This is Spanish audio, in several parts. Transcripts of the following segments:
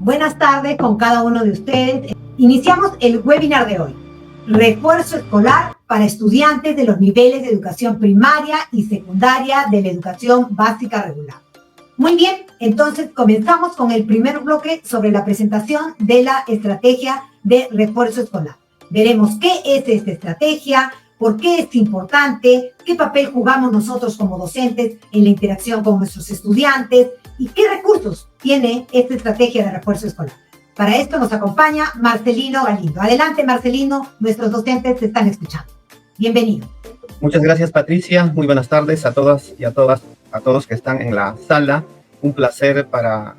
Buenas tardes con cada uno de ustedes. Iniciamos el webinar de hoy. Refuerzo escolar para estudiantes de los niveles de educación primaria y secundaria de la educación básica regular. Muy bien, entonces comenzamos con el primer bloque sobre la presentación de la estrategia de refuerzo escolar. Veremos qué es esta estrategia, por qué es importante, qué papel jugamos nosotros como docentes en la interacción con nuestros estudiantes y qué recursos tiene esta estrategia de refuerzo escolar. Para esto nos acompaña Marcelino Galindo. Adelante, Marcelino, nuestros docentes te están escuchando. Bienvenido. Muchas gracias, Patricia. Muy buenas tardes a todas y a todos que están en la sala. Un placer para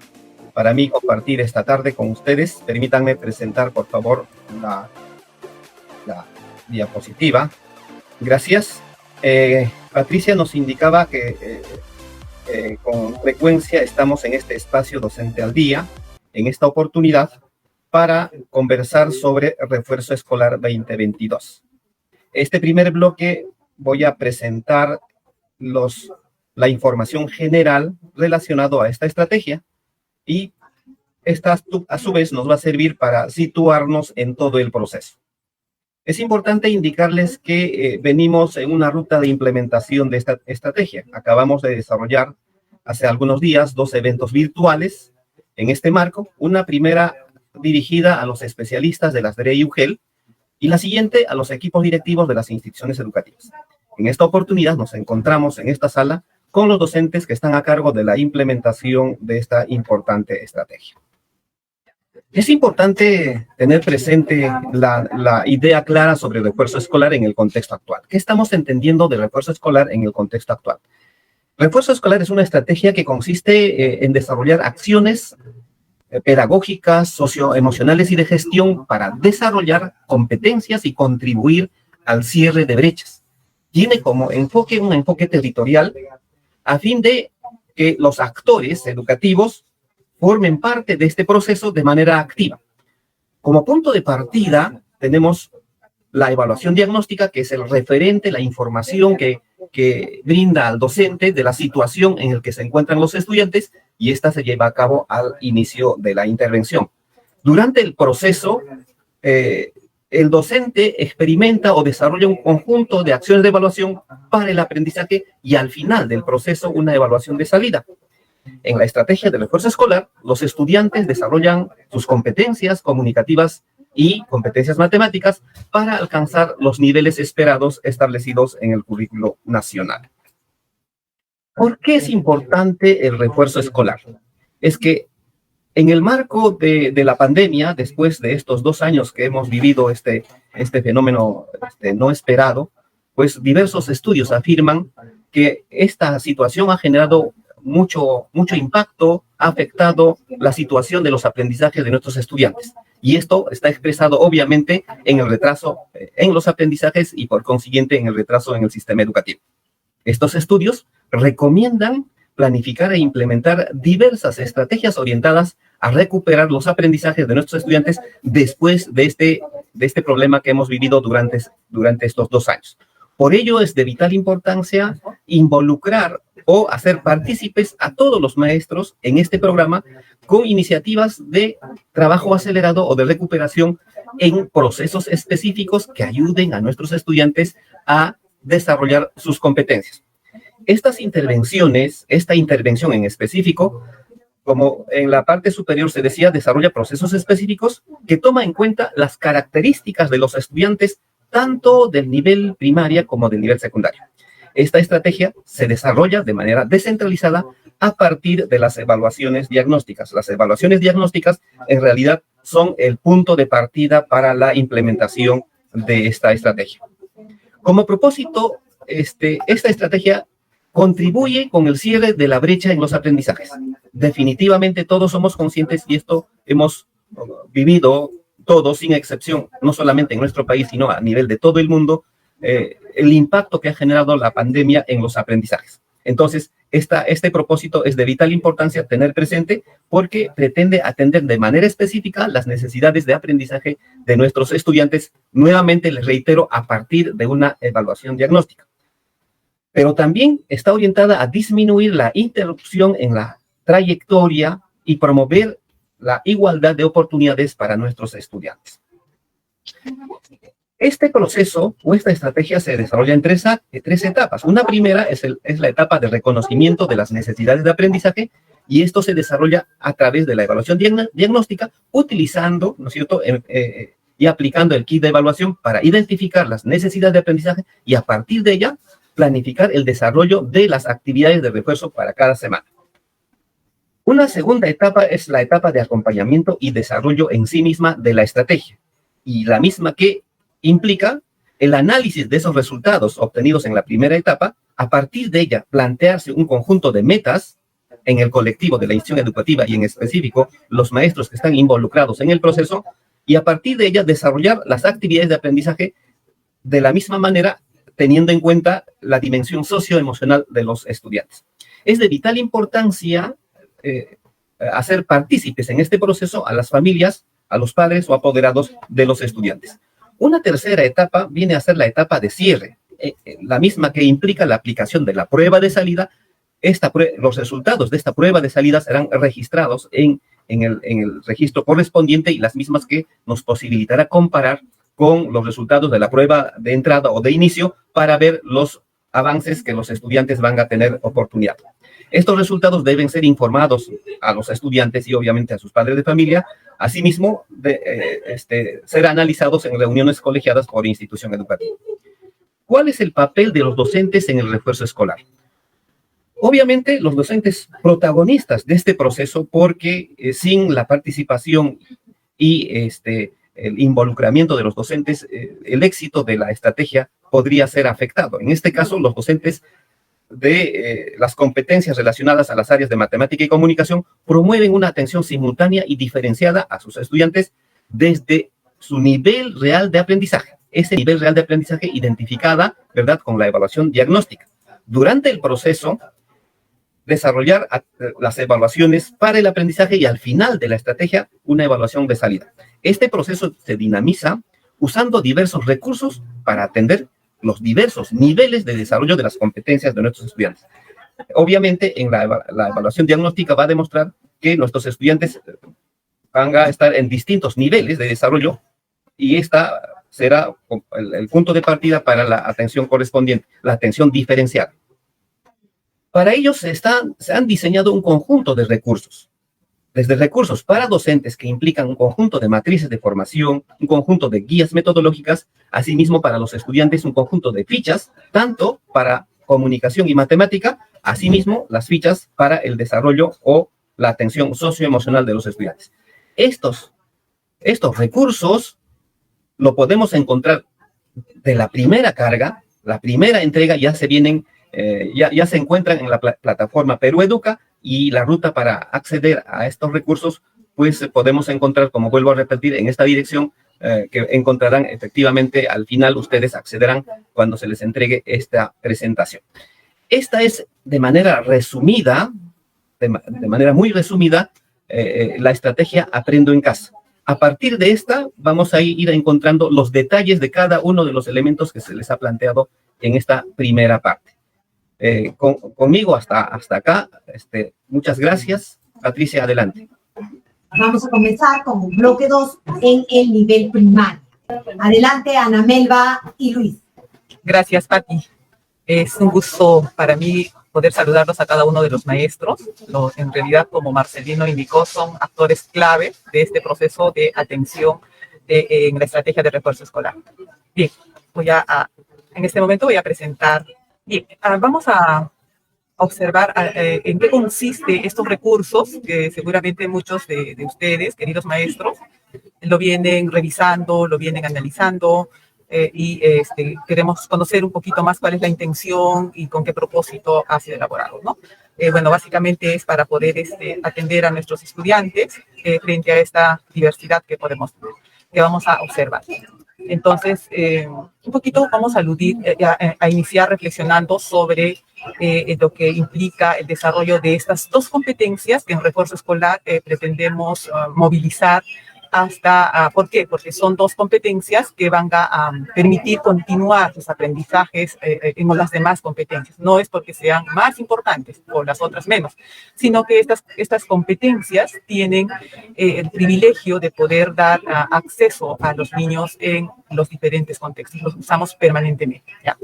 mí compartir esta tarde con ustedes. Permítanme presentar, por favor, la diapositiva. Gracias. Patricia nos indicaba que con frecuencia estamos en este espacio docente al día, en esta oportunidad, para conversar sobre refuerzo escolar 2022. Este primer bloque voy a presentar la información general relacionada a esta estrategia y esta a su vez nos va a servir para situarnos en todo el proceso. Es importante indicarles que venimos en una ruta de implementación de esta estrategia. Acabamos de desarrollar hace algunos días 2 eventos virtuales en este marco. Una primera dirigida a los especialistas de las DRE y UGEL y la siguiente a los equipos directivos de las instituciones educativas. En esta oportunidad nos encontramos en esta sala con los docentes que están a cargo de la implementación de esta importante estrategia. Es importante tener presente la idea clara sobre el refuerzo escolar en el contexto actual. ¿Qué estamos entendiendo de refuerzo escolar en el contexto actual? Refuerzo escolar es una estrategia que consiste en desarrollar acciones pedagógicas, socioemocionales y de gestión para desarrollar competencias y contribuir al cierre de brechas. Tiene como enfoque un enfoque territorial a fin de que los actores educativos formen parte de este proceso de manera activa. Como punto de partida tenemos la evaluación diagnóstica, que es el referente, la información que brinda al docente de la situación en la que se encuentran los estudiantes, y esta se lleva a cabo al inicio de la intervención. Durante el proceso, el docente experimenta o desarrolla un conjunto de acciones de evaluación para el aprendizaje y al final del proceso una evaluación de salida. En la estrategia de refuerzo escolar, los estudiantes desarrollan sus competencias comunicativas y competencias matemáticas para alcanzar los niveles esperados establecidos en el currículo nacional. ¿Por qué es importante el refuerzo escolar? Es que en el marco de la pandemia, después de estos 2 años que hemos vivido este fenómeno no esperado, pues diversos estudios afirman que esta situación ha generado mucho impacto, ha afectado la situación de los aprendizajes de nuestros estudiantes. Y esto está expresado obviamente en el retraso en los aprendizajes y por consiguiente en el retraso en el sistema educativo. Estos estudios recomiendan planificar e implementar diversas estrategias orientadas a recuperar los aprendizajes de nuestros estudiantes después de este problema que hemos vivido durante estos 2 años. Por ello es de vital importancia involucrar o hacer partícipes a todos los maestros en este programa con iniciativas de trabajo acelerado o de recuperación en procesos específicos que ayuden a nuestros estudiantes a desarrollar sus competencias. Estas intervenciones, esta intervención en específico, como en la parte superior se decía, desarrolla procesos específicos que toma en cuenta las características de los estudiantes tanto del nivel primaria como del nivel secundario. Esta estrategia se desarrolla de manera descentralizada a partir de las evaluaciones diagnósticas. Las evaluaciones diagnósticas en realidad son el punto de partida para la implementación de esta estrategia. Como propósito, esta estrategia contribuye con el cierre de la brecha en los aprendizajes. Definitivamente todos somos conscientes, y esto hemos vivido todos sin excepción, no solamente en nuestro país, sino a nivel de todo el mundo, el impacto que ha generado la pandemia en los aprendizajes. Entonces, este propósito es de vital importancia tener presente porque pretende atender de manera específica las necesidades de aprendizaje de nuestros estudiantes, nuevamente les reitero, a partir de una evaluación diagnóstica. Pero también está orientada a disminuir la interrupción en la trayectoria y promover la igualdad de oportunidades para nuestros estudiantes. Este proceso o esta estrategia se desarrolla en tres etapas. Una primera es la etapa de reconocimiento de las necesidades de aprendizaje, y esto se desarrolla a través de la evaluación diagnóstica, utilizando, ¿no es cierto?, y aplicando el kit de evaluación para identificar las necesidades de aprendizaje y a partir de ella planificar el desarrollo de las actividades de refuerzo para cada semana. Una segunda etapa es la etapa de acompañamiento y desarrollo en sí misma de la estrategia, y la misma que implica el análisis de esos resultados obtenidos en la primera etapa, a partir de ella plantearse un conjunto de metas en el colectivo de la institución educativa y en específico los maestros que están involucrados en el proceso, y a partir de ella desarrollar las actividades de aprendizaje de la misma manera, teniendo en cuenta la dimensión socioemocional de los estudiantes. Es de vital importancia hacer partícipes en este proceso a las familias, a los padres o apoderados de los estudiantes. Una tercera etapa viene a ser la etapa de cierre, la misma que implica la aplicación de la prueba de salida. Los resultados de esta prueba de salida serán registrados en el registro correspondiente, y las mismas que nos posibilitará comparar con los resultados de la prueba de entrada o de inicio para ver los avances que los estudiantes van a tener oportunidad. Estos resultados deben ser informados a los estudiantes y obviamente a sus padres de familia, asimismo ser analizados en reuniones colegiadas por institución educativa. ¿Cuál es el papel de los docentes en el refuerzo escolar? Obviamente, los docentes protagonistas de este proceso, porque sin la participación y el involucramiento de los docentes, el éxito de la estrategia podría ser afectado. En este caso, los docentes de las competencias relacionadas a las áreas de matemática y comunicación promueven una atención simultánea y diferenciada a sus estudiantes desde su nivel real de aprendizaje. Ese nivel real de aprendizaje identificada, ¿verdad?, con la evaluación diagnóstica. Durante el proceso, desarrollar las evaluaciones para el aprendizaje y al final de la estrategia, una evaluación de salida. Este proceso se dinamiza usando diversos recursos para atender los diversos niveles de desarrollo de las competencias de nuestros estudiantes. Obviamente, en la evaluación diagnóstica va a demostrar que nuestros estudiantes van a estar en distintos niveles de desarrollo, y esta será el punto de partida para la atención correspondiente, la atención diferenciada. Para ello se han diseñado un conjunto de recursos, desde recursos para docentes que implican un conjunto de matrices de formación, un conjunto de guías metodológicas, asimismo para los estudiantes un conjunto de fichas, tanto para comunicación y matemática, asimismo las fichas para el desarrollo o la atención socioemocional de los estudiantes. Estos recursos lo podemos encontrar de la primera carga, la primera entrega ya se encuentran en la plataforma Perú Educa, y la ruta para acceder a estos recursos, pues podemos encontrar, como vuelvo a repetir, en esta dirección que encontrarán efectivamente al final. Ustedes accederán cuando se les entregue esta presentación. Esta es de manera resumida, de manera muy resumida, la estrategia Aprendo en Casa. A partir de esta vamos a ir encontrando los detalles de cada uno de los elementos que se les ha planteado en esta primera parte. Conmigo hasta acá. Muchas gracias. Patricia, adelante. Vamos a comenzar con el bloque 2 en el nivel primario. Adelante, Ana Melba y Luis. Gracias, Pati. Es un gusto para mí poder saludarlos a cada uno de los maestros. En realidad, como Marcelino indicó, son actores clave de este proceso de atención en la estrategia de refuerzo escolar. Bien, en este momento voy a presentar. Bien, vamos a observar en qué consiste estos recursos, que seguramente muchos de ustedes, queridos maestros, lo vienen revisando, lo vienen analizando, y queremos conocer un poquito más cuál es la intención y con qué propósito ha sido elaborado, ¿no? Bueno, básicamente es para poder atender a nuestros estudiantes frente a esta diversidad que vamos a observar. Entonces, un poquito vamos a a iniciar reflexionando sobre lo que implica el desarrollo de estas dos competencias que en refuerzo escolar pretendemos movilizar hasta, ¿por qué? Porque son dos competencias que van a permitir continuar los aprendizajes en las demás competencias. No es porque sean más importantes o las otras menos, sino que estas competencias tienen el privilegio de poder dar acceso a los niños en los diferentes contextos. Los usamos permanentemente, ¿ya?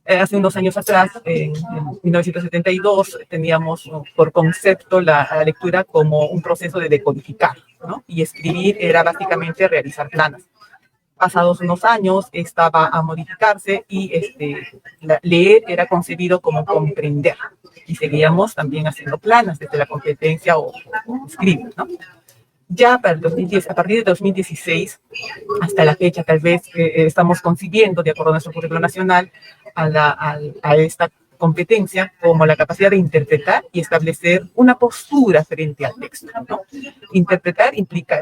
Hace unos años atrás, en 1972, teníamos por concepto la lectura como un proceso de decodificar, ¿no? Y escribir era básicamente realizar planas. Pasados unos años, estaba a modificarse y leer era concebido como comprender. Y seguíamos también haciendo planas desde la competencia o escribir, ¿no? Ya para el 2010, a partir de 2016, hasta la fecha, tal vez estamos concibiendo, de acuerdo a nuestro currículo nacional, a esta competencia como la capacidad de interpretar y establecer una postura frente al texto, ¿no? Interpretar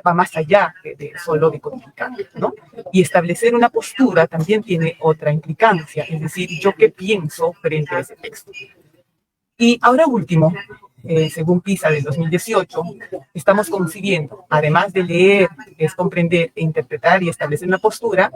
va más allá de solo decodificar, ¿no? Y establecer una postura también tiene otra implicancia, es decir, yo qué pienso frente a ese texto. Y ahora último, según PISA del 2018, estamos concibiendo, además de leer, es comprender e interpretar y establecer una postura,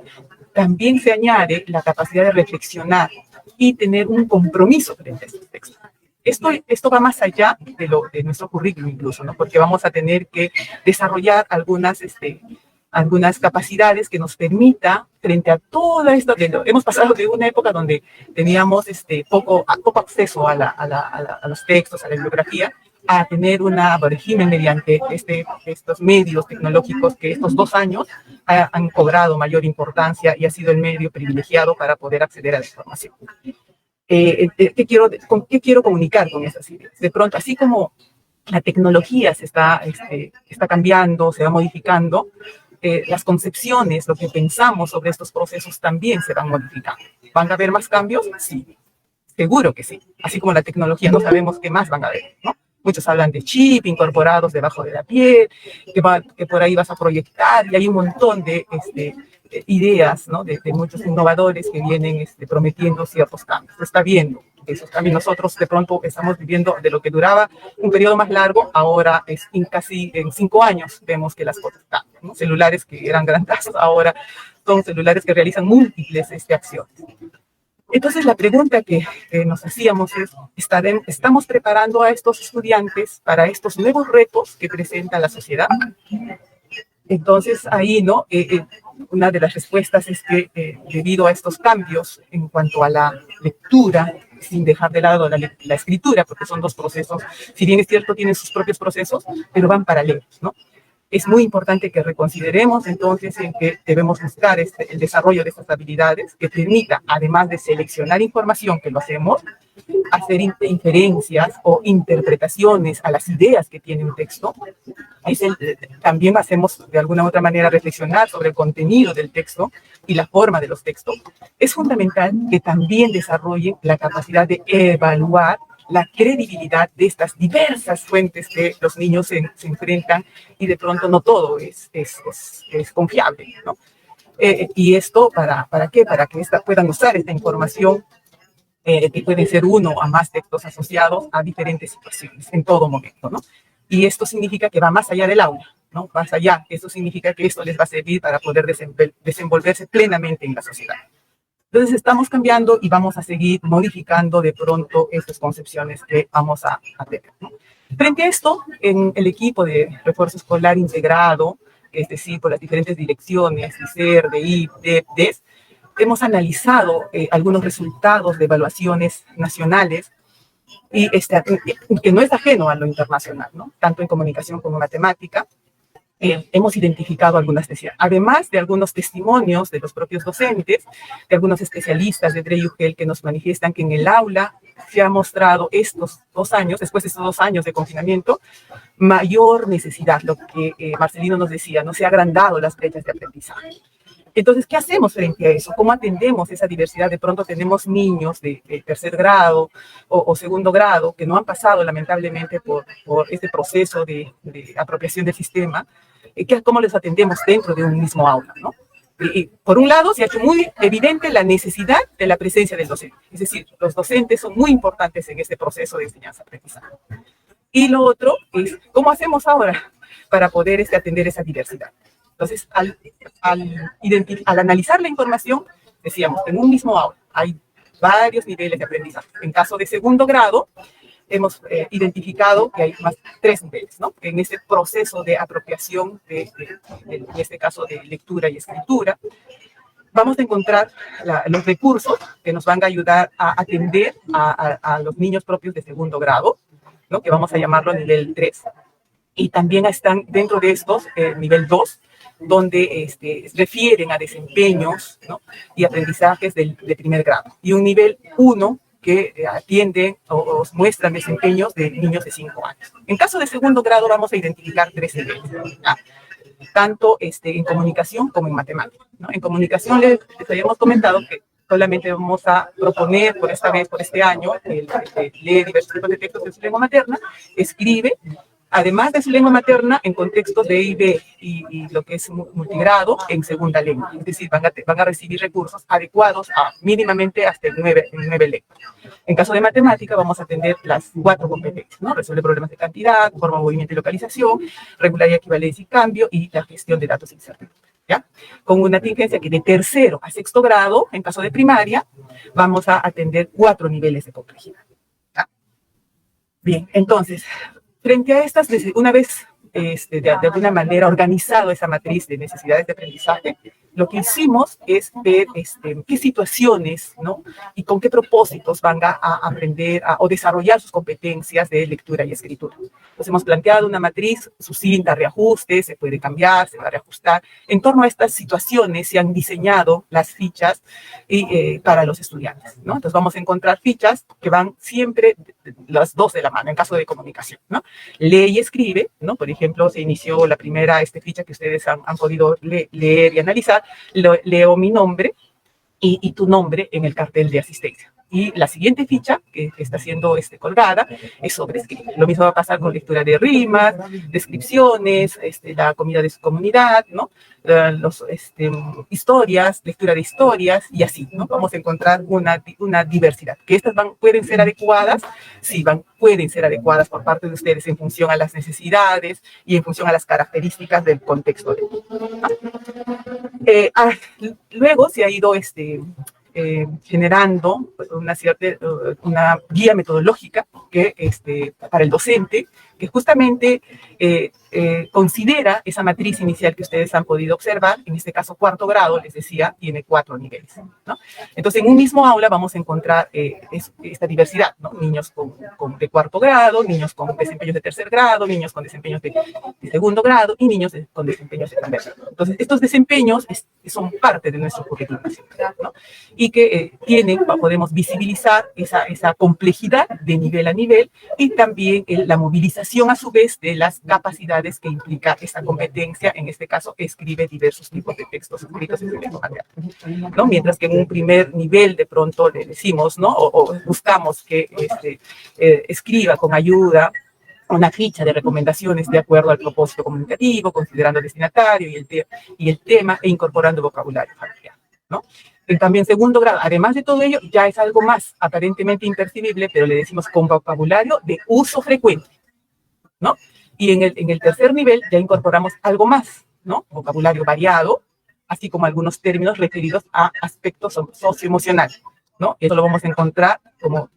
también se añade la capacidad de reflexionar y tener un compromiso frente a estos textos. Esto va más allá de nuestro currículum incluso, ¿no? Porque vamos a tener que desarrollar algunas capacidades que nos permita, frente a todo esto, hemos pasado de una época donde teníamos poco acceso a los textos, a la bibliografía, a tener un régimen mediante estos medios tecnológicos que estos 2 años han cobrado mayor importancia y ha sido el medio privilegiado para poder acceder a la información. ¿Qué quiero comunicar con esas ideas? De pronto, así como la tecnología se está cambiando, se va modificando, las concepciones, lo que pensamos sobre estos procesos también se van modificando. ¿Van a haber más cambios? Sí, seguro que sí. Así como la tecnología, no sabemos qué más van a haber, ¿no? Muchos hablan de chip incorporados debajo de la piel, que por ahí vas a proyectar, y hay un montón de ideas, ¿no? de muchos innovadores que vienen prometiendo ciertos cambios. Se está viendo esos cambios. Nosotros de pronto estamos viviendo de lo que duraba un periodo más largo, ahora casi en 5 años vemos que las cosas cambian, ¿no? Celulares que eran grandazos ahora son celulares que realizan múltiples acciones. Entonces la pregunta que nos hacíamos es, ¿estamos preparando a estos estudiantes para estos nuevos retos que presenta la sociedad? Entonces ahí, ¿no? Una de las respuestas es que debido a estos cambios en cuanto a la lectura, sin dejar de lado la escritura, porque son dos procesos, si bien es cierto, tienen sus propios procesos, pero van paralelos, ¿no? Es muy importante que reconsideremos entonces en que debemos buscar el desarrollo de estas habilidades que permita, además de seleccionar información, que lo hacemos, hacer inferencias o interpretaciones a las ideas que tiene un texto. También hacemos de alguna u otra manera reflexionar sobre el contenido del texto y la forma de los textos. Es fundamental que también desarrollen la capacidad de evaluar la credibilidad de estas diversas fuentes que los niños se enfrentan, y de pronto no todo es confiable, ¿no? Y esto, ¿para qué? Para que puedan usar esta información, que pueden ser uno o más textos asociados a diferentes situaciones en todo momento, ¿no? Y esto significa que va más allá del aula, ¿no? Más allá, eso significa que esto les va a servir para poder desenvolverse plenamente en la sociedad. Entonces estamos cambiando y vamos a seguir modificando de pronto estas concepciones que vamos a tener, ¿no? Frente a esto, en el equipo de refuerzo escolar integrado, es decir, por las diferentes direcciones, ICER, DEIP, DEP, DES, hemos analizado algunos resultados de evaluaciones nacionales, y que no es ajeno a lo internacional, ¿no? Tanto en comunicación como en matemática. Hemos identificado algunas necesidades, además de algunos testimonios de los propios docentes, de algunos especialistas de DRE-UGEL que nos manifiestan que en el aula se ha mostrado estos 2 años, después de estos 2 años de confinamiento, mayor necesidad, lo que Marcelino nos decía, no se ha agrandado las brechas de aprendizaje. Entonces, ¿qué hacemos frente a eso? ¿Cómo atendemos esa diversidad? De pronto tenemos niños de 3er grado o 2º grado que no han pasado lamentablemente por este proceso de apropiación del sistema. ¿Cómo les atendemos dentro de un mismo aula, ¿no? Y por un lado, se ha hecho muy evidente la necesidad de la presencia del docente. Es decir, los docentes son muy importantes en este proceso de enseñanza-aprendizaje. Y lo otro es, ¿cómo hacemos ahora? para poder atender esa diversidad. Entonces, al analizar la información, decíamos, en un mismo aula hay varios niveles de aprendizaje. En caso de segundo grado, hemos identificado que hay más 3 niveles, ¿no? En este proceso de apropiación, en este caso de lectura y escritura, vamos a encontrar los recursos que nos van a ayudar a atender a los niños propios de segundo grado, ¿no? Que vamos a llamarlo nivel 3. Y también están dentro de estos nivel 2, donde refieren a desempeños, ¿no? Y aprendizajes de primer grado. Y un nivel 1 que atienden o muestran desempeños de niños de 5 años. En caso de segundo grado vamos a identificar 3 niveles, ¿no? Tanto en comunicación como en matemáticas, ¿no? En comunicación les habíamos comentado que solamente vamos a proponer por esta vez, por este año, lee diversos tipos de textos en su lengua materna, escribe, además de su lengua materna, en contextos de EIB y lo que es multigrado, en segunda lengua. Es decir, van a recibir recursos adecuados a mínimamente hasta 9 lenguas. En caso de matemática, vamos a atender las 4 competencias, ¿no? Resolver problemas de cantidad, forma, movimiento y localización, regularidad, equivalencia y cambio, y la gestión de datos e incertidumbre, ¿ya? Con una tingencia que de tercero a sexto grado, en caso de primaria, vamos a atender 4 niveles de complejidad, ¿ya? Bien, entonces, frente a estas, una vez de alguna manera organizado esa matriz de necesidades de aprendizaje, lo que hicimos es ver qué situaciones, ¿no? Y con qué propósitos van a aprender o desarrollar sus competencias de lectura y escritura. Entonces hemos planteado una matriz sucinta, reajuste, se puede cambiar, se va a reajustar. En torno a estas situaciones se han diseñado las fichas para los estudiantes, ¿no? Entonces vamos a encontrar fichas que van siempre las 2 de la mano, en caso de comunicación, ¿no? Lee y escribe, ¿no? Por ejemplo, se inició la primera ficha que ustedes han podido leer y analizar. Leo mi nombre y tu nombre en el cartel de asistencia. Y la siguiente ficha que está siendo colgada es sobre escribir. Lo mismo va a pasar con lectura de rimas, descripciones, la comida de su comunidad, ¿no? Historias, lectura de historias y así, ¿no? Vamos a encontrar una diversidad. Que estas pueden ser adecuadas, sí, pueden ser adecuadas por parte de ustedes en función a las necesidades y en función a las características del contexto. Luego se ha ido generando una guía metodológica para el docente, que justamente considera esa matriz inicial que ustedes han podido observar. En este caso, cuarto grado, les decía, tiene 4 niveles, ¿no? Entonces, en un mismo aula vamos a encontrar esta diversidad, ¿no? Niños de cuarto grado, niños con desempeños de tercer grado, niños con desempeños de segundo grado y niños con desempeños de primer grado. Entonces, estos desempeños son parte de nuestro currículum, ¿no? Y que podemos visibilizar esa complejidad de nivel a nivel y también la movilización a su vez de las capacidades que implica esta competencia. En este caso, escribe diversos tipos de textos escritos en su lengua materna, ¿no? Mientras que en un primer nivel de pronto le decimos, ¿no? O buscamos que escriba con ayuda una ficha de recomendaciones de acuerdo al propósito comunicativo, considerando el destinatario y el tema e incorporando vocabulario familiar, ¿no? También segundo grado, además de todo ello, ya es algo más aparentemente impercibible, pero le decimos con vocabulario de uso frecuente, ¿no? Y en el tercer nivel ya incorporamos algo más, ¿no? Vocabulario variado, así como algunos términos referidos a aspectos socioemocionales, ¿no? Eso lo vamos a encontrar como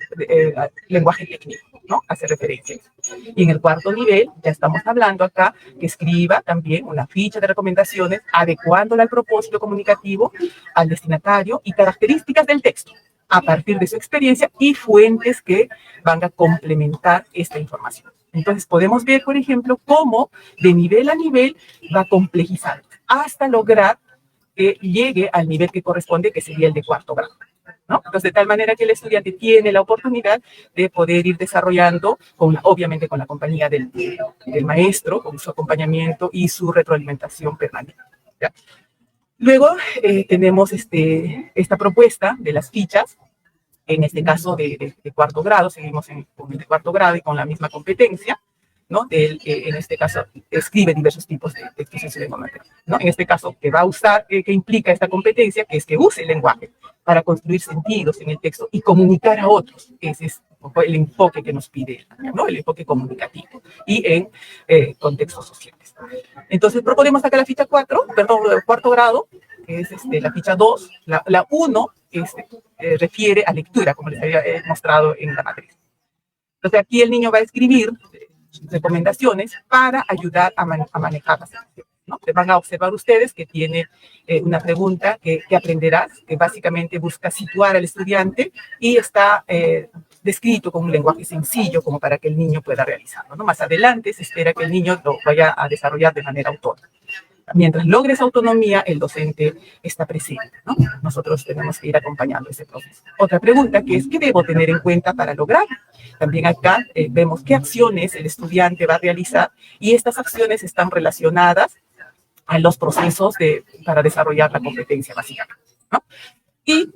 lenguaje técnico, ¿no? Hace referencia a eso. Y en el cuarto nivel ya estamos hablando acá que escriba también una ficha de recomendaciones adecuándola al propósito comunicativo, al destinatario y características del texto a partir de su experiencia y fuentes que van a complementar esta información. Entonces podemos ver, por ejemplo, cómo de nivel a nivel va complejizando hasta lograr que llegue al nivel que corresponde, que sería el de cuarto grado, ¿no? Entonces, de tal manera que el estudiante tiene la oportunidad de poder ir desarrollando, obviamente con la compañía del maestro, con su acompañamiento y su retroalimentación permanente, ¿ya? Luego tenemos esta propuesta de las fichas, en este caso de cuarto grado, seguimos con el de cuarto grado y con la misma competencia, ¿no? En este caso, escribe diversos tipos de textos en su lengua materna, ¿no? En este caso, que va a usar, que implica esta competencia, que es que use el lenguaje para construir sentidos en el texto y comunicar a otros. Ese es el enfoque que nos pide, ¿no? El enfoque comunicativo y en contextos sociales. Entonces proponemos acá la ficha 4, perdón, el cuarto grado, que es la ficha 2, la 1 refiere a lectura, como les había mostrado en la matriz. Entonces aquí el niño va a escribir recomendaciones para ayudar a manejar las acciones, ¿no? Van a observar ustedes que tiene una pregunta que aprenderás, que básicamente busca situar al estudiante y está descrito con un lenguaje sencillo como para que el niño pueda realizarlo, ¿no? Más adelante se espera que el niño lo vaya a desarrollar de manera autónoma. Mientras logre esa autonomía, el docente está presente, ¿no? Nosotros tenemos que ir acompañando ese proceso. Otra pregunta que es, ¿qué debo tener en cuenta para lograr? También acá vemos qué acciones el estudiante va a realizar y estas acciones están relacionadas a los procesos para desarrollar la competencia básica, ¿no? Y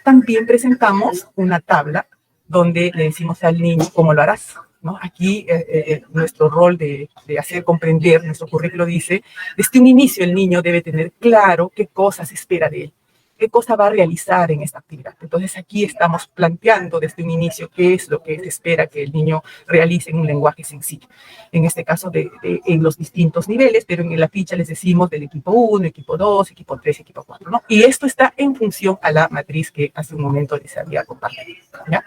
también presentamos una tabla donde le decimos al niño cómo lo harás, ¿no? Aquí nuestro rol de hacer comprender, nuestro currículo dice, desde un inicio el niño debe tener claro qué cosas espera de él, qué cosa va a realizar en esta actividad. Entonces aquí estamos planteando desde un inicio qué es lo que se espera que el niño realice en un lenguaje sencillo. En este caso en los distintos niveles, pero en la ficha les decimos del equipo 1, equipo 2, equipo 3, equipo 4, ¿no? Y esto está en función a la matriz que hace un momento les había compartido, ¿ya?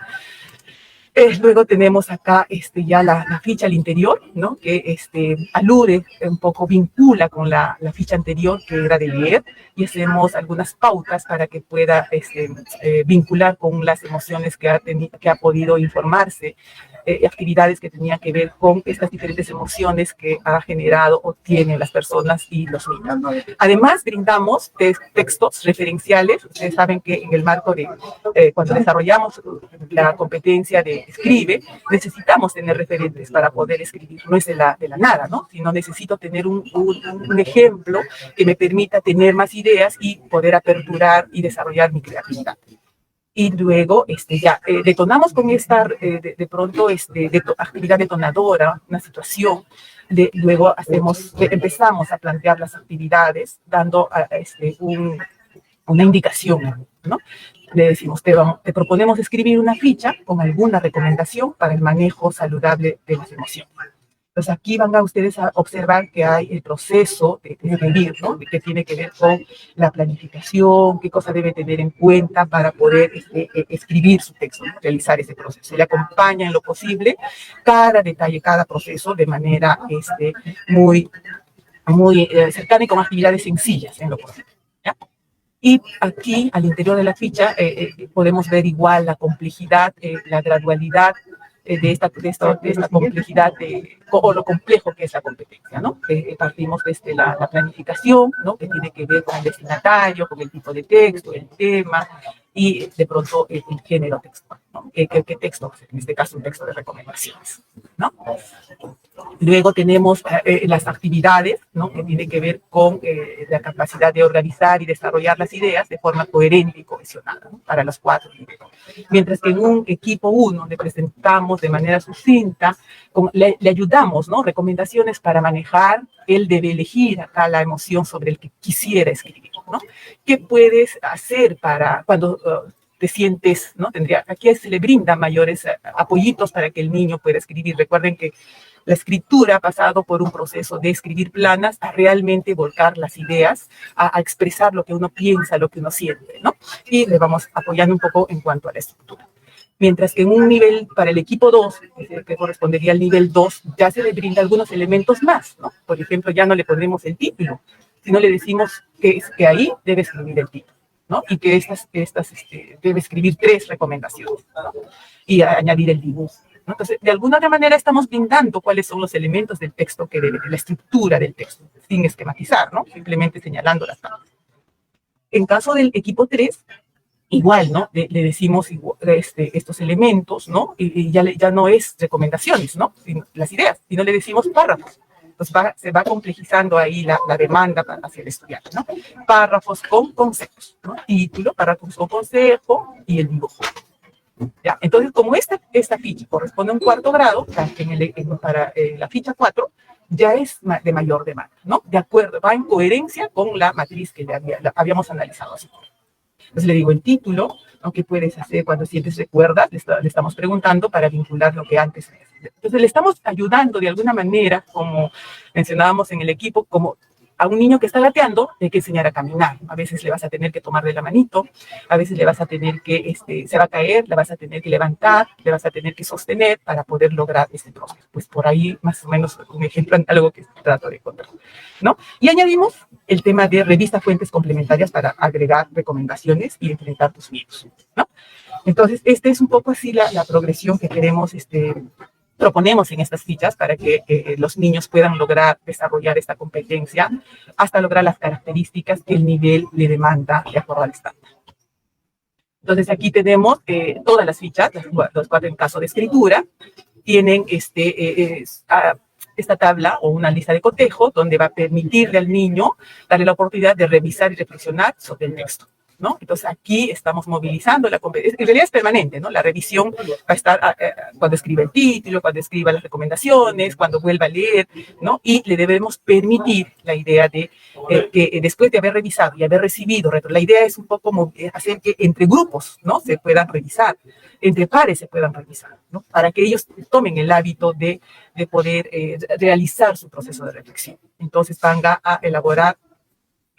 Luego tenemos acá ya la ficha al interior, ¿no? Que alude, un poco vincula con la ficha anterior que era de leer y hacemos algunas pautas para que pueda vincular con las emociones que ha podido informarse, actividades que tenían que ver con estas diferentes emociones que ha generado o tienen las personas y los niños. Además, brindamos textos referenciales. Ustedes saben que en el marco de cuando desarrollamos la competencia de escribe, necesitamos tener referentes para poder escribir. No es de la nada, ¿no? Sino necesito tener un ejemplo que me permita tener más ideas y poder aperturar y desarrollar mi creatividad. Y luego detonamos con esta, de pronto, actividad detonadora, una situación. Luego empezamos a plantear las actividades dando una indicación, ¿no? Le decimos, te proponemos escribir una ficha con alguna recomendación para el manejo saludable de las emociones. Entonces aquí van a ustedes a observar que hay el proceso de escribir, ¿no? Que tiene que ver con la planificación, qué cosa debe tener en cuenta para poder escribir su texto, ¿no? Realizar ese proceso. Le acompaña en lo posible cada detalle, cada proceso de manera muy cercana y con actividades sencillas en lo posible, ¿ya? Y aquí, al interior de la ficha, podemos ver igual la complejidad, la gradualidad de esta complejidad o lo complejo que es la competencia, ¿no? Partimos desde la planificación, ¿no? Que tiene que ver con el destinatario, con el tipo de texto, el tema y de pronto el género textual, ¿no? ¿Qué texto? En este caso, un texto de recomendaciones, ¿no? Luego tenemos las actividades, ¿no? Que tienen que ver con la capacidad de organizar y desarrollar las ideas de forma coherente y cohesionada, ¿no? Para los 4 niveles. Mientras que en un equipo 1 le presentamos de manera sucinta, le ayudamos, ¿no? Recomendaciones para manejar, él debe elegir acá la emoción sobre el que quisiera escribir, ¿no? ¿Qué puedes hacer para cuando te sientes, ¿no? Aquí se le brinda mayores apoyitos para que el niño pueda escribir. Recuerden que la escritura ha pasado por un proceso de escribir planas a realmente volcar las ideas, a expresar lo que uno piensa, lo que uno siente, ¿no? Y le vamos apoyando un poco en cuanto a la estructura. Mientras que en un nivel, para el equipo 2, que correspondería al nivel 2, ya se le brinda algunos elementos más, ¿no? Por ejemplo, ya no le ponemos el título, sino le decimos que ahí debe escribir el título, ¿no? Y que debe escribir 3 recomendaciones, ¿no? Y añadir el dibujo. Entonces, de alguna otra manera estamos brindando cuáles son los elementos del texto que debe, de la estructura del texto, sin esquematizar, ¿no? Simplemente señalando las partes. En caso del equipo 3, igual, ¿no? Le decimos estos elementos, ¿no? Y ya no es recomendaciones, ¿no? Las ideas, sino le decimos párrafos. Entonces se va complejizando ahí la demanda hacia el estudiante, ¿no? Párrafos con conceptos, ¿no? Título, párrafos con consejo y el dibujo. ¿Ya? Entonces, como esta ficha corresponde a un 4º grado, para la ficha 4, ya es de mayor demanda, ¿no? De acuerdo, va en coherencia con la matriz que habíamos analizado así. Entonces le digo el título, ¿no? ¿Qué puedes hacer cuando sientes recuerdas? Le estamos preguntando para vincular lo que antes es. Entonces le estamos ayudando de alguna manera, como mencionábamos en el equipo, como a un niño que está gateando, hay que enseñar a caminar. A veces le vas a tener que tomar de la manito, a veces le vas a tener que, se va a caer, le vas a tener que levantar, le vas a tener que sostener para poder lograr ese proceso. Pues por ahí, más o menos, un ejemplo, algo que trato de encontrar, ¿no? Y añadimos el tema de revista fuentes complementarias para agregar recomendaciones y enfrentar tus miedos, ¿no? Entonces, esta es un poco así la progresión que queremos, proponemos en estas fichas para que los niños puedan lograr desarrollar esta competencia hasta lograr las características que el nivel le demanda de acuerdo al estándar. Entonces aquí tenemos todas las fichas, los 4 en caso de escritura, tienen esta tabla o una lista de cotejo donde va a permitirle al niño darle la oportunidad de revisar y reflexionar sobre el texto, ¿no? Entonces aquí estamos movilizando la competencia, en realidad es permanente, ¿no? La revisión va a estar cuando escriba el título, cuando escriba las recomendaciones, cuando vuelva a leer, ¿no? Y le debemos permitir la idea de que después de haber revisado y haber recibido, la idea es un poco hacer que entre grupos, ¿no? Se puedan revisar, entre pares se puedan revisar, ¿no? Para que ellos tomen el hábito de poder realizar su proceso de reflexión. Entonces van a elaborar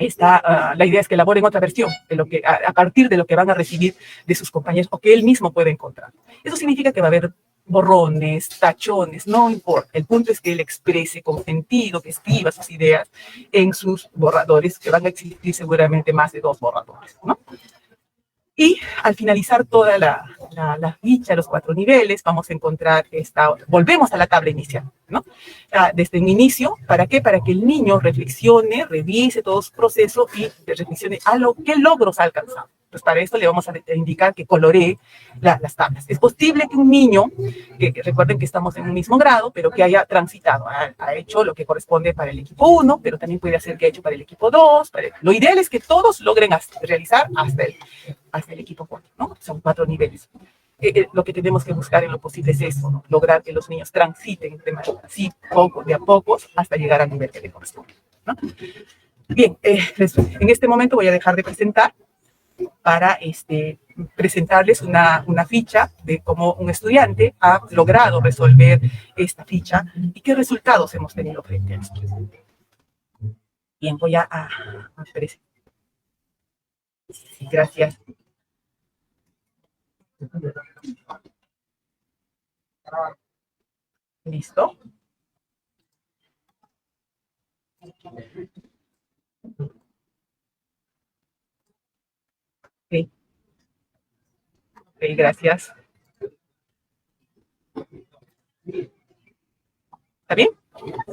la idea es que elaboren otra versión de lo que, a partir de lo que van a recibir de sus compañeros o que él mismo puede encontrar. Eso significa que va a haber borrones, tachones, no importa. El punto es que él exprese con sentido, que escriba sus ideas en sus borradores, que van a existir seguramente más de 2 borradores, ¿no? Y al finalizar toda la ficha, los 4 niveles, vamos a encontrar volvemos a la tabla inicial, ¿no? Desde un inicio, ¿para qué? Para que el niño reflexione, revise todo su proceso y reflexione a qué logros ha alcanzado. Pues para esto le vamos a indicar que coloree las tablas. Es posible que un niño, que recuerden que estamos en un mismo grado, pero que haya transitado, ha hecho lo que corresponde para el equipo 1, pero también puede hacer que haya hecho para el equipo 2. Lo ideal es que todos logren realizar hasta el equipo 4, ¿no? Son 4 niveles. Lo que tenemos que buscar en lo posible es eso, ¿no? Lograr que los niños transiten de manera así, de a pocos, hasta llegar al nivel que le corresponde, ¿no? Bien, en este momento voy a dejar de presentar para presentarles una ficha de cómo un estudiante ha logrado resolver esta ficha y qué resultados hemos tenido frente a esto. Bien, voy a presentar. Sí, gracias. ¿Listo? Okay. Ok, gracias. ¿Está bien?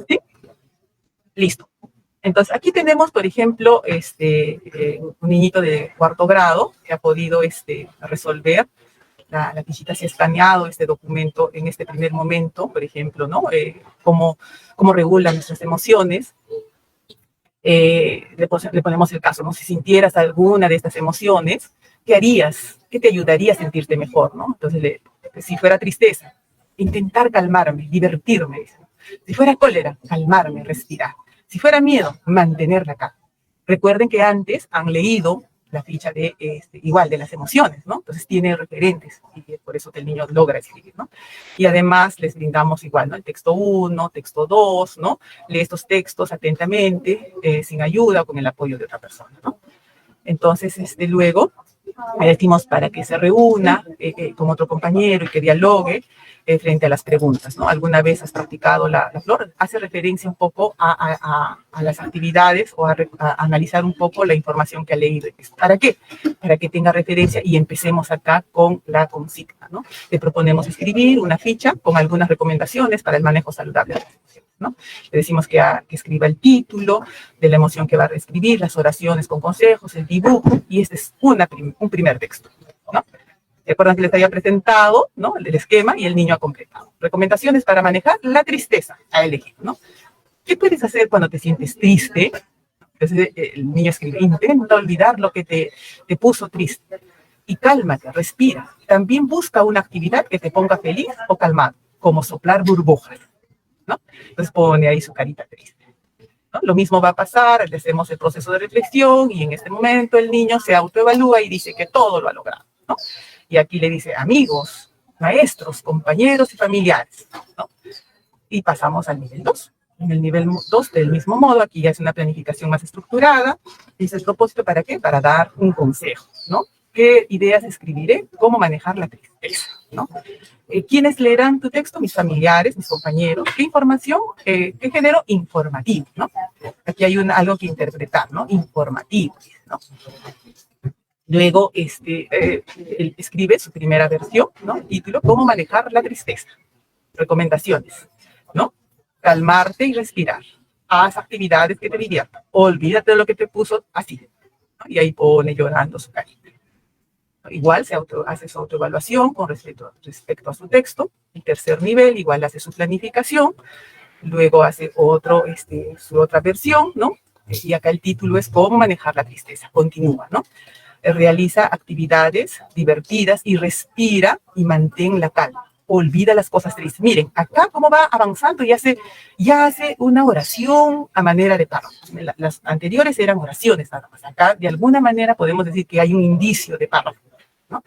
¿Sí? Listo. Entonces, aquí tenemos, por ejemplo, un niñito de 4º grado que ha podido resolver la fichita. Se ha escaneado este documento en este primer momento, por ejemplo, ¿no? Cómo regulan nuestras emociones. Le ponemos el caso, ¿no? Si sintieras alguna de estas emociones, ¿qué harías? ¿Qué te ayudaría a sentirte mejor, ¿no? Entonces, si fuera tristeza, intentar calmarme, divertirme. Si fuera cólera, calmarme, respirar. Si fuera miedo, mantenerla acá. Recuerden que antes han leído la ficha igual de las emociones, ¿no? Entonces tiene referentes y es por eso que el niño logra escribir, ¿no? Y además les brindamos igual, ¿no? El texto 1, texto 2, ¿no? Lee estos textos atentamente, sin ayuda o con el apoyo de otra persona, ¿no? Entonces, luego le decimos para que se reúna con otro compañero y que dialogue frente a las preguntas, ¿no? ¿Alguna vez has practicado la flor? Hace referencia un poco a las actividades o a analizar un poco la información que ha leído. ¿Para qué? Para que tenga referencia y empecemos acá con la consigna, ¿no? Le proponemos escribir una ficha con algunas recomendaciones para el manejo saludable de las emociones, ¿no? Le decimos que escriba el título de la emoción que va a reescribir, las oraciones con consejos, el dibujo, y este es un primer texto, ¿no? Recuerdan que les había presentado, ¿no? El esquema y el niño ha completado. Recomendaciones para manejar la tristeza, a elegir, ¿no? ¿Qué puedes hacer cuando te sientes triste? Entonces el niño escribe, intenta olvidar lo que te puso triste y cálmate, respira. También busca una actividad que te ponga feliz o calmado, como soplar burbujas, ¿no? Entonces pone ahí su carita triste. ¿no? Lo mismo va a pasar, le hacemos el proceso de reflexión y en este momento el niño se autoevalúa y dice que todo lo ha logrado, ¿no? Y aquí le dice amigos, maestros, compañeros y familiares, ¿no? Y pasamos al nivel 2. En el nivel 2, del mismo modo, aquí ya es una planificación más estructurada. Dice el propósito, ¿para qué? Para dar un consejo, ¿no? ¿Qué ideas escribiré? ¿Cómo manejar la tristeza? ¿No? ¿Quiénes leerán tu texto? Mis familiares, mis compañeros. ¿Qué información? ¿Qué género? Informativo, ¿no? Aquí hay algo que interpretar, ¿no? Informativo, ¿no? Luego, él escribe su primera versión, ¿no? Título, ¿cómo manejar la tristeza? Recomendaciones, ¿no? Calmarte y respirar. Haz actividades que te diviertan. Olvídate de lo que te puso así, ¿no? Y ahí pone llorando su carita. Igual hace su autoevaluación con respecto a su texto. El tercer nivel, igual hace su planificación. Luego hace su otra versión, ¿no? Y acá el título es ¿cómo manejar la tristeza? Continúa, ¿no? Realiza actividades divertidas y respira y mantén la calma. Olvida las cosas tristes. Miren, acá cómo va avanzando y ya hace una oración a manera de párrafo. Las anteriores eran oraciones nada más. Acá de alguna manera podemos decir que hay un indicio de párrafo, ¿no?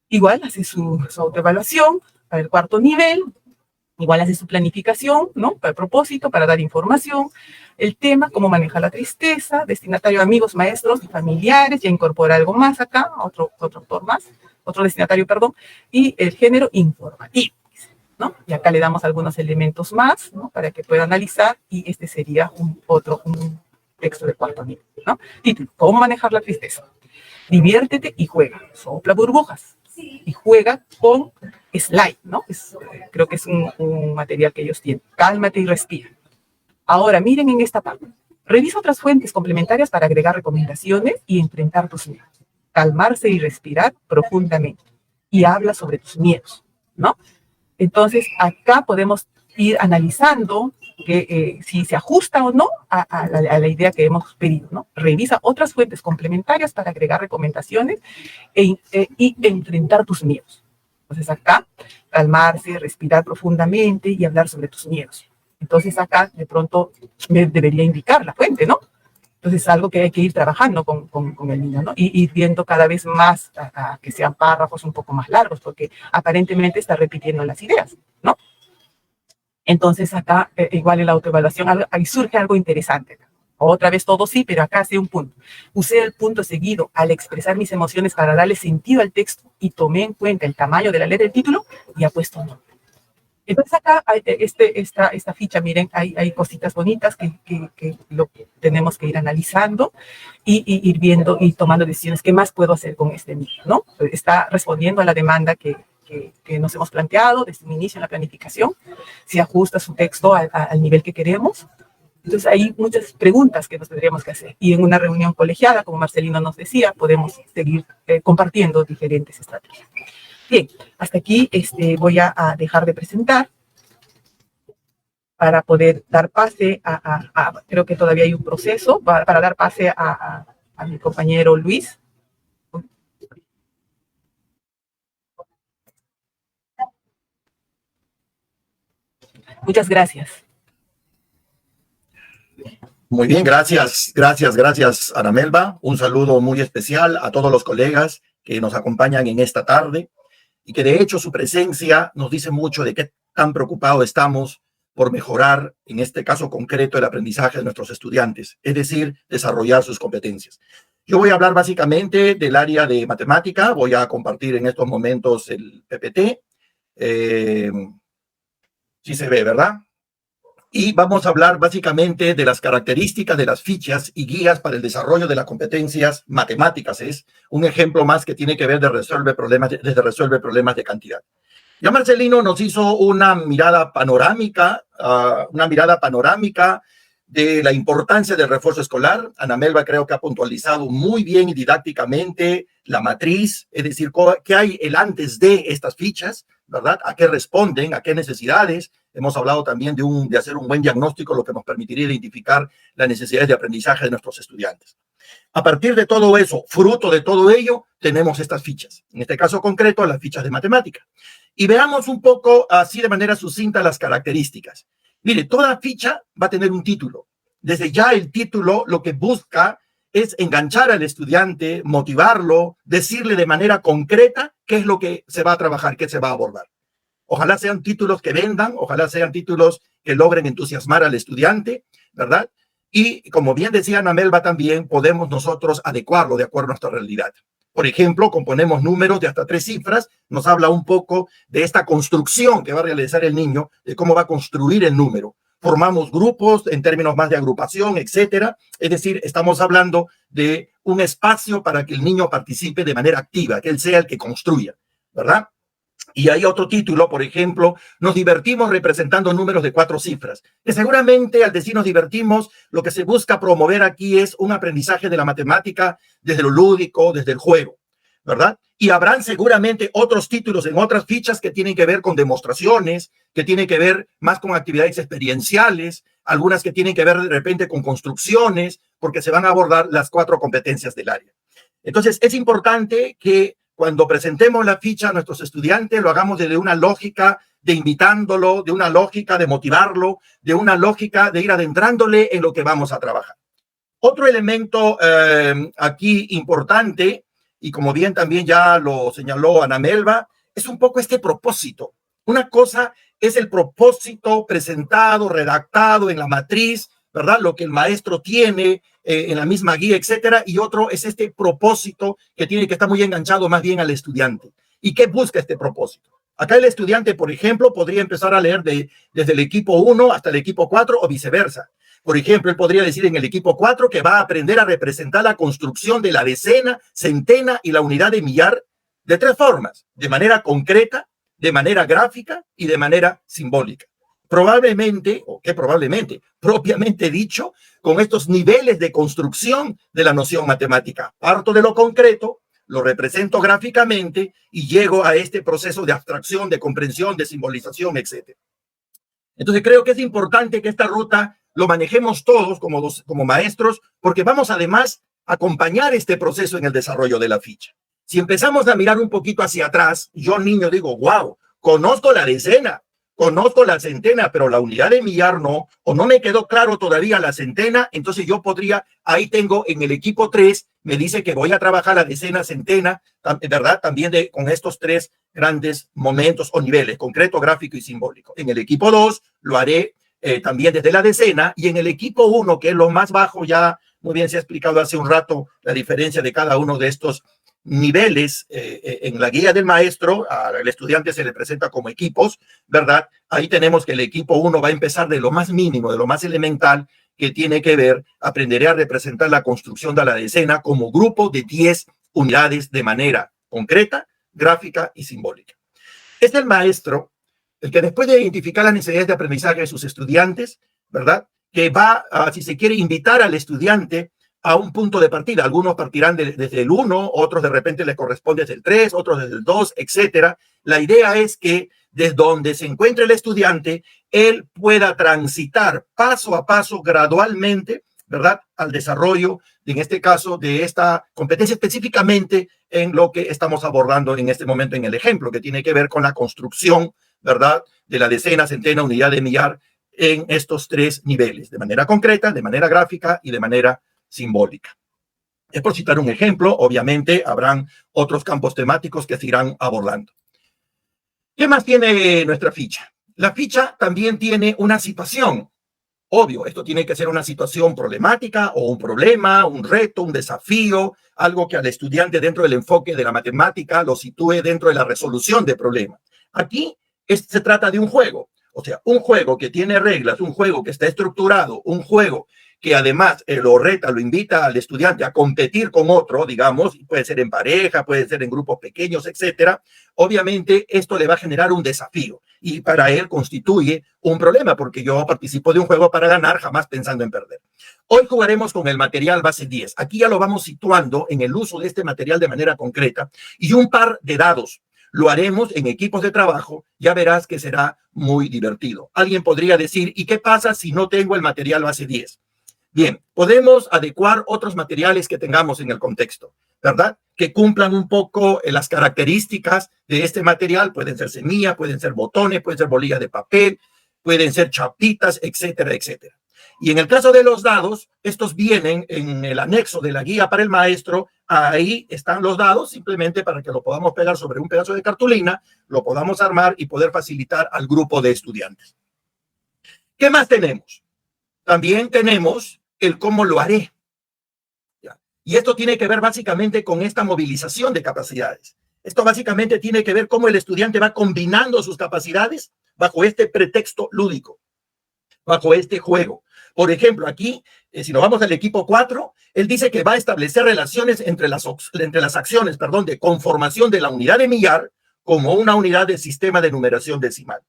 Igual hace su autoevaluación para el cuarto nivel. Igual hace su planificación, ¿no? Para el propósito, para dar información. El tema, cómo manejar la tristeza, destinatario, amigos, maestros y familiares, ya incorpora algo más acá, otro autor más, otro destinatario, perdón, y el género informativo, ¿no? Y acá le damos algunos elementos más, ¿no? Para que pueda analizar, y este sería un texto de cuarto nivel, ¿no? Título, ¿cómo manejar la tristeza? Diviértete y juega, sopla burbujas. Y juega con slide, ¿no? Creo que es un material que ellos tienen. Cálmate y respira. Ahora, miren en esta parte. Revisa otras fuentes complementarias para agregar recomendaciones y enfrentar tus miedos. Calmarse y respirar profundamente. Y habla sobre tus miedos, ¿no? Entonces, acá podemos ir analizando que, si se ajusta o no a la idea que hemos pedido, ¿no? Revisa otras fuentes complementarias para agregar recomendaciones y enfrentar tus miedos. Entonces acá, calmarse, respirar profundamente y hablar sobre tus miedos. Entonces acá, de pronto, me debería indicar la fuente, ¿no? Entonces es algo que hay que ir trabajando con el niño, ¿no? Y ir viendo cada vez más a que sean párrafos un poco más largos, porque aparentemente está repitiendo las ideas, ¿no? Entonces acá, igual en la autoevaluación, ahí surge algo interesante. Otra vez todo sí, pero acá hace un punto. Usé el punto seguido al expresar mis emociones para darle sentido al texto y tomé en cuenta el tamaño de la letra del título y ha puesto nombre. Entonces acá, esta ficha, miren, hay cositas bonitas que lo tenemos que ir analizando y ir viendo y tomando decisiones. ¿Qué más puedo hacer con este niño, no? Está respondiendo a la demanda que nos hemos planteado desde el inicio en la planificación, si ajusta su texto al nivel que queremos. Entonces hay muchas preguntas que nos tendríamos que hacer. Y en una reunión colegiada, como Marcelino nos decía, podemos seguir compartiendo diferentes estrategias. Bien, hasta aquí voy a dejar de presentar para poder dar pase creo que todavía hay un proceso, para dar pase a mi compañero Luis. Muchas gracias. Muy bien, gracias, Ana Melba. Un saludo muy especial a todos los colegas que nos acompañan en esta tarde y que de hecho su presencia nos dice mucho de qué tan preocupados estamos por mejorar, en este caso concreto, el aprendizaje de nuestros estudiantes, es decir, desarrollar sus competencias. Yo voy a hablar básicamente del área de matemática, voy a compartir en estos momentos el PPT. Sí se ve, ¿verdad? Y vamos a hablar básicamente de las características de las fichas y guías para el desarrollo de las competencias matemáticas. Es un ejemplo más que tiene que ver de resolver problemas de cantidad. Ya Marcelino nos hizo una mirada panorámica de la importancia del refuerzo escolar. Ana Melba creo que ha puntualizado muy bien y didácticamente la matriz, es decir, qué hay el antes de estas fichas, ¿verdad? A qué responden, a qué necesidades. Hemos hablado también de hacer un buen diagnóstico, lo que nos permitiría identificar las necesidades de aprendizaje de nuestros estudiantes. A partir de todo eso, fruto de todo ello, tenemos estas fichas. En este caso concreto, las fichas de matemática. Y veamos un poco así de manera sucinta las características. Mire, toda ficha va a tener un título. Desde ya el título lo que busca es enganchar al estudiante, motivarlo, decirle de manera concreta qué es lo que se va a trabajar, qué se va a abordar. Ojalá sean títulos que vendan, ojalá sean títulos que logren entusiasmar al estudiante, ¿verdad? Y como bien decía Ana Melba también, podemos nosotros adecuarlo de acuerdo a nuestra realidad. Por ejemplo, componemos números de hasta 3 cifras, nos habla un poco de esta construcción que va a realizar el niño, de cómo va a construir el número. Formamos grupos en términos más de agrupación, etcétera. Es decir, estamos hablando de un espacio para que el niño participe de manera activa, que él sea el que construya, ¿verdad? Y hay otro título, por ejemplo, nos divertimos representando números de 4 cifras. Que seguramente al decir nos divertimos, lo que se busca promover aquí es un aprendizaje de la matemática desde lo lúdico, desde el juego, ¿verdad? Y habrán seguramente otros títulos en otras fichas que tienen que ver con demostraciones, que tienen que ver más con actividades experienciales, algunas que tienen que ver de repente con construcciones, porque se van a abordar las 4 competencias del área. Entonces, es importante que cuando presentemos la ficha a nuestros estudiantes, lo hagamos desde una lógica de invitándolo, de una lógica de motivarlo, de una lógica de ir adentrándole en lo que vamos a trabajar. Otro elemento aquí importante, y como bien también ya lo señaló Ana Melba, es un poco este propósito. Una cosa es el propósito presentado, redactado en la matriz, ¿verdad? Lo que el maestro tiene en la misma guía, etcétera, y otro es este propósito que tiene que estar muy enganchado más bien al estudiante. ¿Y qué busca este propósito? Acá el estudiante, por ejemplo, podría empezar a leer desde el equipo 1 hasta el equipo 4 o viceversa. Por ejemplo, él podría decir en el equipo 4 que va a aprender a representar la construcción de la decena, centena y la unidad de millar de 3 formas, de manera concreta, de manera gráfica y de manera simbólica. Probablemente, o que probablemente, propiamente dicho, con estos niveles de construcción de la noción matemática. Parto de lo concreto, lo represento gráficamente y llego a este proceso de abstracción, de comprensión, de simbolización, etc. Entonces creo que es importante que esta ruta lo manejemos todos como maestros, porque vamos además a acompañar este proceso en el desarrollo de la ficha. Si empezamos a mirar un poquito hacia atrás, yo niño digo, wow, conozco la decena, conozco la centena, pero la unidad de millar no, o no me quedó claro todavía la centena, entonces yo podría, ahí tengo en el equipo 3, me dice que voy a trabajar la decena, centena, ¿verdad? También con estos 3 grandes momentos o niveles, concreto, gráfico y simbólico. En el equipo 2 lo haré también desde la decena, y en el equipo 1, que es lo más bajo, ya muy bien se ha explicado hace un rato la diferencia de cada uno de estos niveles en la guía del maestro, al estudiante se le presenta como equipos, ¿verdad? Ahí tenemos que el equipo 1 va a empezar de lo más mínimo, de lo más elemental, que tiene que ver, aprenderé a representar la construcción de la decena como grupo de 10 unidades de manera concreta, gráfica y simbólica. Es el maestro el que después de identificar las necesidades de aprendizaje de sus estudiantes, ¿verdad? Que va, si se quiere, invitar al estudiante a un punto de partida. Algunos partirán desde el 1, otros de repente les corresponde desde el 3, otros desde el 2, etcétera. La idea es que desde donde se encuentre el estudiante, él pueda transitar paso a paso, gradualmente, ¿verdad?, al desarrollo, en este caso, de esta competencia, específicamente en lo que estamos abordando en este momento en el ejemplo, que tiene que ver con la construcción, ¿verdad?, de la decena, centena, unidad de millar en estos 3 niveles, de manera concreta, de manera gráfica y de manera simbólica. Es por citar un ejemplo, obviamente habrán otros campos temáticos que se irán abordando. ¿Qué más tiene nuestra ficha? La ficha también tiene una situación. Obvio, esto tiene que ser una situación problemática o un problema, un reto, un desafío, algo que al estudiante dentro del enfoque de la matemática lo sitúe dentro de la resolución de problemas. Aquí se trata de un juego, o sea, un juego que tiene reglas, un juego que está estructurado, un juego que además lo reta, lo invita al estudiante a competir con otro, digamos, puede ser en pareja, puede ser en grupos pequeños, etcétera. Obviamente esto le va a generar un desafío y para él constituye un problema, porque yo participo de un juego para ganar, jamás pensando en perder. Hoy jugaremos con el material base 10. Aquí ya lo vamos situando en el uso de este material de manera concreta y un par de dados. Lo haremos en equipos de trabajo, ya verás que será muy divertido. Alguien podría decir, ¿y qué pasa si no tengo el material base 10? Bien, podemos adecuar otros materiales que tengamos en el contexto, ¿verdad? Que cumplan un poco las características de este material. Pueden ser semillas, pueden ser botones, pueden ser bolillas de papel, pueden ser chapitas, etcétera, etcétera. Y en el caso de los dados, estos vienen en el anexo de la guía para el maestro. Ahí están los dados, simplemente para que lo podamos pegar sobre un pedazo de cartulina, lo podamos armar y poder facilitar al grupo de estudiantes. ¿Qué más tenemos? También tenemos el cómo lo haré. Y esto tiene que ver básicamente con esta movilización de capacidades. Esto básicamente tiene que ver cómo el estudiante va combinando sus capacidades bajo este pretexto lúdico, bajo este juego. Por ejemplo, aquí, si nos vamos al equipo 4, él dice que va a establecer relaciones entre las acciones, de conformación de la unidad de millar como una unidad del sistema de numeración decimal.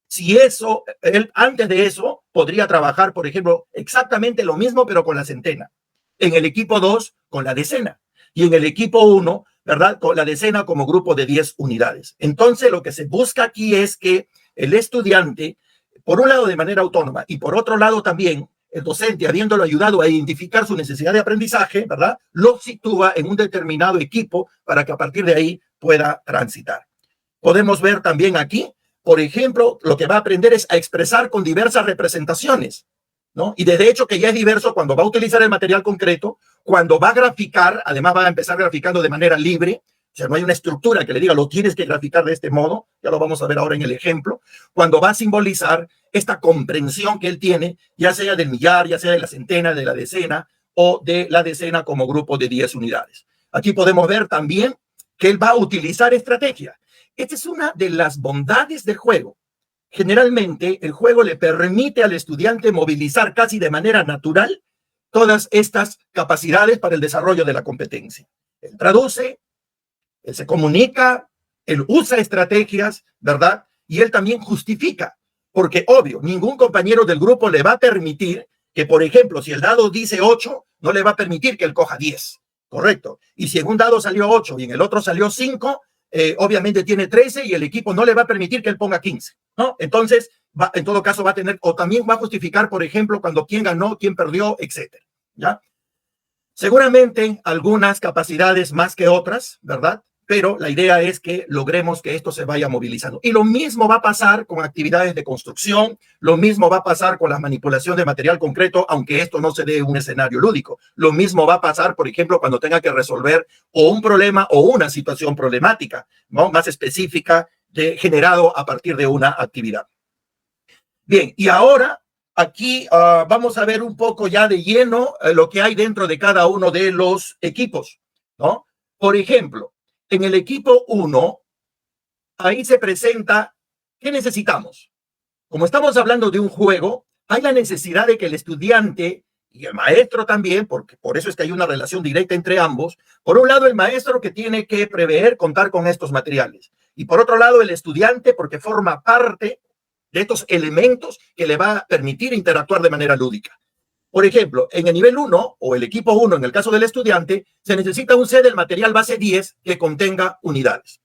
Si eso, él antes de eso podría trabajar, por ejemplo, exactamente lo mismo, pero con la centena. En el equipo 2, con la decena. Y en el equipo 1, ¿verdad? Con la decena como grupo de 10 unidades. Entonces, lo que se busca aquí es que el estudiante, por un lado de manera autónoma y por otro lado también el docente, habiéndolo ayudado a identificar su necesidad de aprendizaje, ¿verdad? Lo sitúa en un determinado equipo para que a partir de ahí pueda transitar. Podemos ver también aquí, por ejemplo, lo que va a aprender es a expresar con diversas representaciones, ¿no? Y de hecho que ya es diverso cuando va a utilizar el material concreto, cuando va a graficar, además va a empezar graficando de manera libre. O sea, no hay una estructura que le diga, lo tienes que graficar de este modo, ya lo vamos a ver ahora en el ejemplo, cuando va a simbolizar esta comprensión que él tiene, ya sea del millar, ya sea de la centena, de la decena, o de la decena como grupo de 10 unidades. Aquí podemos ver también que él va a utilizar estrategia. Esta es una de las bondades del juego. Generalmente, el juego le permite al estudiante movilizar casi de manera natural todas estas capacidades para el desarrollo de la competencia. Él traduce, él se comunica, él usa estrategias, ¿verdad? Y él también justifica, porque obvio, ningún compañero del grupo le va a permitir que, por ejemplo, si el dado dice 8, no le va a permitir que él coja 10, ¿correcto? Y si en un dado salió 8 y en el otro salió 5, obviamente tiene 13 y el equipo no le va a permitir que él ponga 15, ¿no? Entonces, en todo caso va a tener, o también va a justificar, por ejemplo, cuando quién ganó, quién perdió, etcétera, ¿ya? Seguramente algunas capacidades más que otras, ¿verdad? Pero la idea es que logremos que esto se vaya movilizando. Y lo mismo va a pasar con actividades de construcción, lo mismo va a pasar con la manipulación de material concreto, aunque esto no se dé en un escenario lúdico. Lo mismo va a pasar, por ejemplo, cuando tenga que resolver o un problema o una situación problemática, ¿no? Más específica, generado a partir de una actividad. Bien, y ahora aquí vamos a ver un poco ya de lleno lo que hay dentro de cada uno de los equipos, ¿no? Por ejemplo, en el equipo 1, ahí se presenta, ¿qué necesitamos? Como estamos hablando de un juego, hay la necesidad de que el estudiante y el maestro también, porque por eso es que hay una relación directa entre ambos, por un lado el maestro que tiene que prever contar con estos materiales, y por otro lado el estudiante porque forma parte de estos elementos que le va a permitir interactuar de manera lúdica. Por ejemplo, en el nivel 1 o el equipo 1, en el caso del estudiante, se necesita un set del material base 10 que contenga unidades.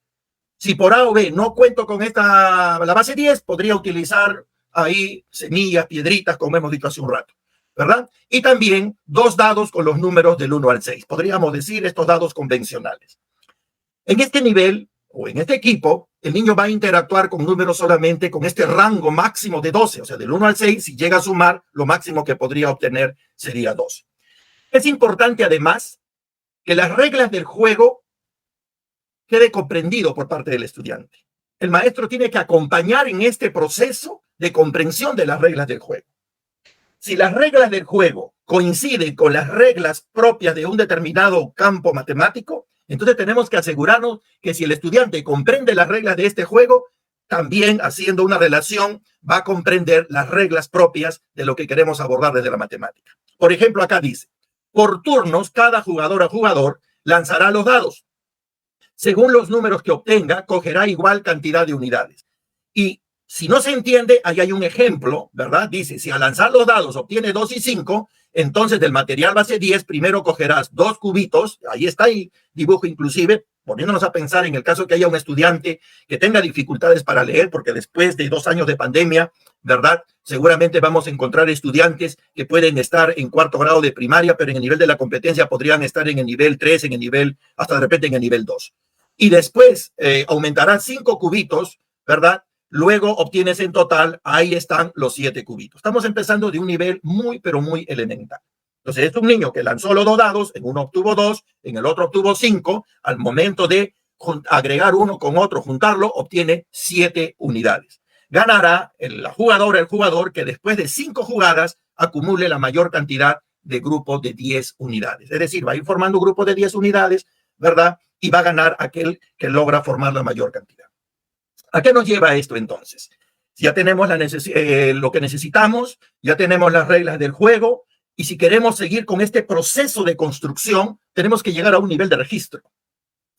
Si por A o B no cuento con la base 10, podría utilizar ahí semillas, piedritas, como hemos dicho hace un rato, ¿verdad? Y también 2 dados con los números del 1 al 6. Podríamos decir estos dados convencionales. En este nivel o en este equipo, el niño va a interactuar con números solamente con este rango máximo de 12, o sea, del 1 al 6, si llega a sumar, lo máximo que podría obtener sería 12. Es importante, además, que las reglas del juego quede comprendido por parte del estudiante. El maestro tiene que acompañar en este proceso de comprensión de las reglas del juego. Si las reglas del juego coinciden con las reglas propias de un determinado campo matemático, entonces tenemos que asegurarnos que si el estudiante comprende las reglas de este juego, también haciendo una relación va a comprender las reglas propias de lo que queremos abordar desde la matemática. Por ejemplo, acá dice, por turnos, cada jugador o jugador lanzará los dados. Según los números que obtenga, cogerá igual cantidad de unidades. Y si no se entiende, ahí hay un ejemplo, ¿verdad? Dice, si al lanzar los dados obtiene 2 y 5, entonces del material base 10, primero cogerás 2 cubitos, ahí está el dibujo inclusive, poniéndonos a pensar en el caso que haya un estudiante que tenga dificultades para leer, porque después de 2 años de pandemia, ¿verdad? Seguramente vamos a encontrar estudiantes que pueden estar en 4º grado de primaria, pero en el nivel de la competencia podrían estar en el nivel 3, en el nivel, hasta de repente en el nivel 2. Y después aumentará 5 cubitos, ¿verdad? luego obtienes en total, ahí están los 7 cubitos. Estamos empezando de un nivel muy, pero muy elemental. Entonces, es un niño que lanzó los 2 dados, en uno obtuvo 2, en el otro obtuvo 5, al momento de agregar uno con otro, juntarlo, obtiene 7 unidades. Ganará la jugadora, el jugador, que después de 5 jugadas acumule la mayor cantidad de grupos de 10 unidades. Es decir, va a ir formando un grupo de 10 unidades, ¿verdad? Y va a ganar aquel que logra formar la mayor cantidad. ¿A qué nos lleva esto entonces? Ya tenemos lo que necesitamos, ya tenemos las reglas del juego, y si queremos seguir con este proceso de construcción, tenemos que llegar a un nivel de registro.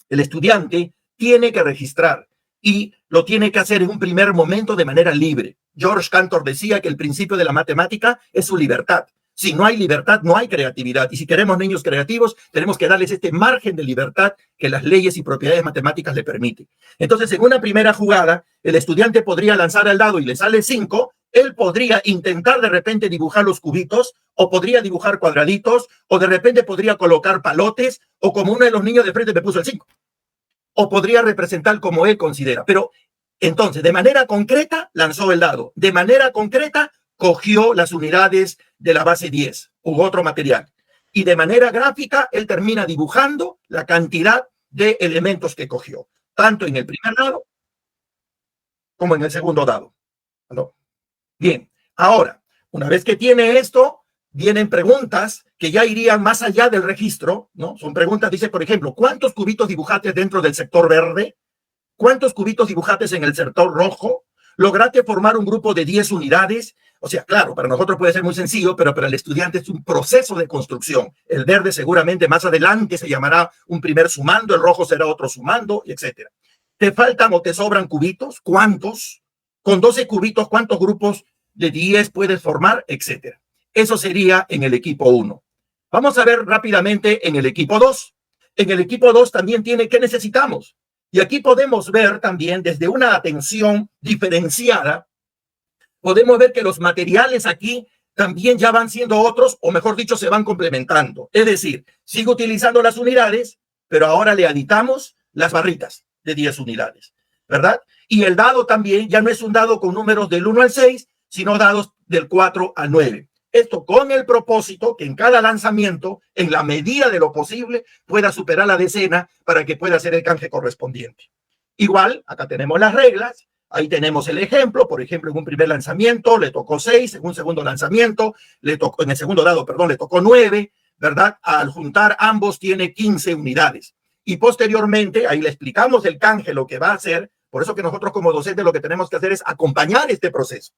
El estudiante tiene que registrar y lo tiene que hacer en un primer momento de manera libre. George Cantor decía que el principio de la matemática es su libertad. Si no hay libertad, no hay creatividad. Y si queremos niños creativos, tenemos que darles este margen de libertad que las leyes y propiedades matemáticas le permiten. Entonces, en una primera jugada, el estudiante podría lanzar el dado y le sale 5. Él podría intentar de repente dibujar los cubitos, o podría dibujar cuadraditos, o de repente podría colocar palotes, o como uno de los niños de frente me puso el 5. O podría representar como él considera. Pero entonces, de manera concreta, lanzó el dado. De manera concreta, cogió las unidades de la base 10 u otro material. Y de manera gráfica, él termina dibujando la cantidad de elementos que cogió, tanto en el primer dado como en el segundo dado. ¿No? Bien, ahora, una vez que tiene esto, vienen preguntas que ya irían más allá del registro, ¿no? Son preguntas, dice, por ejemplo, ¿cuántos cubitos dibujaste dentro del sector verde? ¿Cuántos cubitos dibujaste en el sector rojo? ¿Lograste formar un grupo de 10 unidades? O sea, claro, para nosotros puede ser muy sencillo, pero para el estudiante es un proceso de construcción. El verde seguramente más adelante se llamará un primer sumando, el rojo será otro sumando, etc. ¿Te faltan o te sobran cubitos? ¿Cuántos? Con 12 cubitos, ¿cuántos grupos de 10 puedes formar? Etcétera. Eso sería en el equipo 1. Vamos a ver rápidamente en el equipo 2. En el equipo 2 también tiene ¿qué necesitamos? Y aquí podemos ver también desde una atención diferenciada, podemos ver que los materiales aquí también ya van siendo otros, o mejor dicho, se van complementando. Es decir, sigo utilizando las unidades, pero ahora le aditamos las barritas de 10 unidades, ¿verdad? Y el dado también ya no es un dado con números del 1 al 6, sino dados del 4 al 9. Esto con el propósito que en cada lanzamiento, en la medida de lo posible, pueda superar la decena para que pueda hacer el canje correspondiente. Igual, acá tenemos las reglas, ahí tenemos el ejemplo, por ejemplo, en un primer lanzamiento le tocó 6, en un segundo lanzamiento, en el segundo dado, perdón, le tocó 9, ¿verdad? Al juntar ambos tiene 15 unidades. Y posteriormente, ahí le explicamos el canje, lo que va a hacer, por eso que nosotros como docentes lo que tenemos que hacer es acompañar este proceso.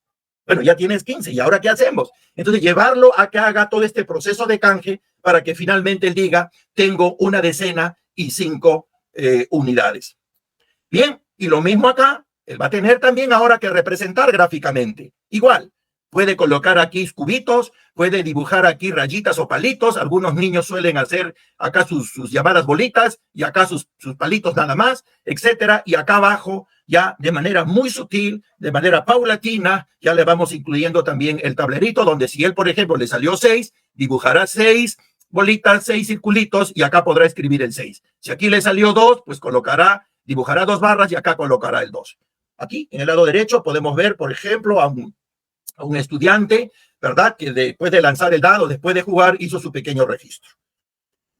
Bueno, ya tienes 15, ¿y ahora qué hacemos? Entonces, llevarlo a que haga todo este proceso de canje para que finalmente él diga, tengo una decena y 5 unidades. Bien, y lo mismo acá, él va a tener también ahora que representar gráficamente. Igual, puede colocar aquí cubitos, puede dibujar aquí rayitas o palitos. Algunos niños suelen hacer acá sus llamadas bolitas y acá sus palitos nada más, etcétera. Y acá abajo, ya de manera muy sutil, de manera paulatina, ya le vamos incluyendo también el tablerito, donde si él, por ejemplo, le salió 6, dibujará 6 bolitas, 6 circulitos y acá podrá escribir el 6. Si aquí le salió 2, pues dibujará 2 barras y acá colocará el 2. Aquí, en el lado derecho, podemos ver, por ejemplo, a un estudiante, ¿verdad? Que después de lanzar el dado, después de jugar, hizo su pequeño registro.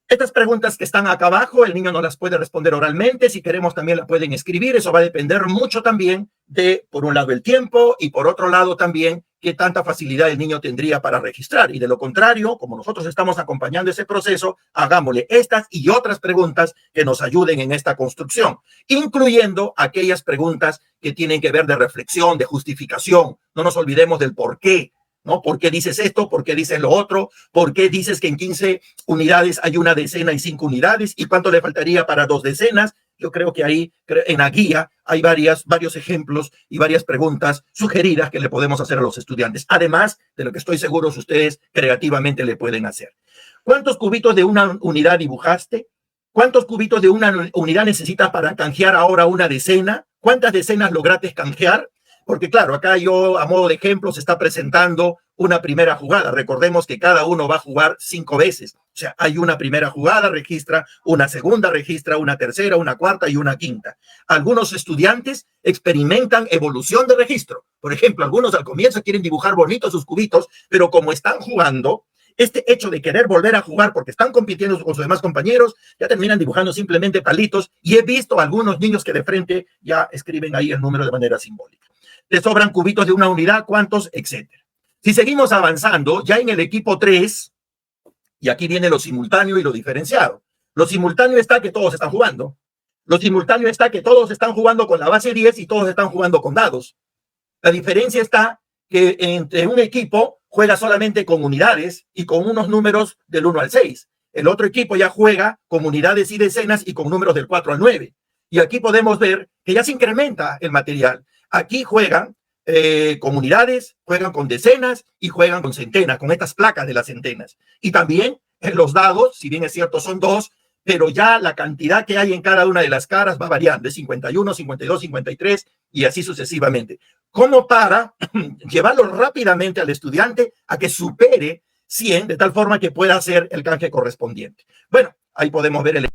Estas preguntas que están acá abajo, el niño no las puede responder oralmente. Si queremos, también la pueden escribir. Eso va a depender mucho también de, por un lado, el tiempo y por otro lado también qué tanta facilidad el niño tendría para registrar. Y de lo contrario, como nosotros estamos acompañando ese proceso, hagámosle estas y otras preguntas que nos ayuden en esta construcción, incluyendo aquellas preguntas que tienen que ver de reflexión, de justificación. No nos olvidemos del por qué. ¿No? ¿Por qué dices esto? ¿Por qué dices lo otro? ¿Por qué dices que en 15 unidades hay una decena y 5 unidades? ¿Y cuánto le faltaría para 2 decenas? Yo creo que ahí en la guía hay varios ejemplos y varias preguntas sugeridas que le podemos hacer a los estudiantes, además de lo que estoy seguro ustedes creativamente le pueden hacer. ¿Cuántos cubitos de una unidad dibujaste? ¿Cuántos cubitos de una unidad necesitas para canjear ahora una decena? ¿Cuántas decenas lograste canjear? Porque claro, acá yo a modo de ejemplo se está presentando una primera jugada. Recordemos que cada uno va a jugar 5 veces. O sea, hay una primera jugada, registra, una segunda registra, una tercera, una cuarta y una quinta. Algunos estudiantes experimentan evolución de registro. Por ejemplo, algunos al comienzo quieren dibujar bonitos sus cubitos, pero como están jugando, este hecho de querer volver a jugar porque están compitiendo con sus demás compañeros, ya terminan dibujando simplemente palitos, y he visto a algunos niños que de frente ya escriben ahí el número de manera simbólica. Te sobran cubitos de una unidad, cuántos, etcétera. Si seguimos avanzando, ya en el equipo 3, y aquí viene lo simultáneo y lo diferenciado. Lo simultáneo está que todos están jugando. Lo simultáneo está que todos están jugando con la base 10 y todos están jugando con dados. La diferencia está que entre un equipo juega solamente con unidades y con unos números del 1 al 6. El otro equipo ya juega con unidades y decenas y con números del 4 al 9. Y aquí podemos ver que ya se incrementa el material. Aquí juegan con unidades, juegan con decenas y juegan con centenas, con estas placas de las centenas. Y también en los dados, si bien es cierto son 2, pero ya la cantidad que hay en cada una de las caras va variando, es 51, 52, 53 y así sucesivamente. Como para llevarlo rápidamente al estudiante a que supere 100, de tal forma que pueda hacer el canje correspondiente. Bueno, ahí podemos ver el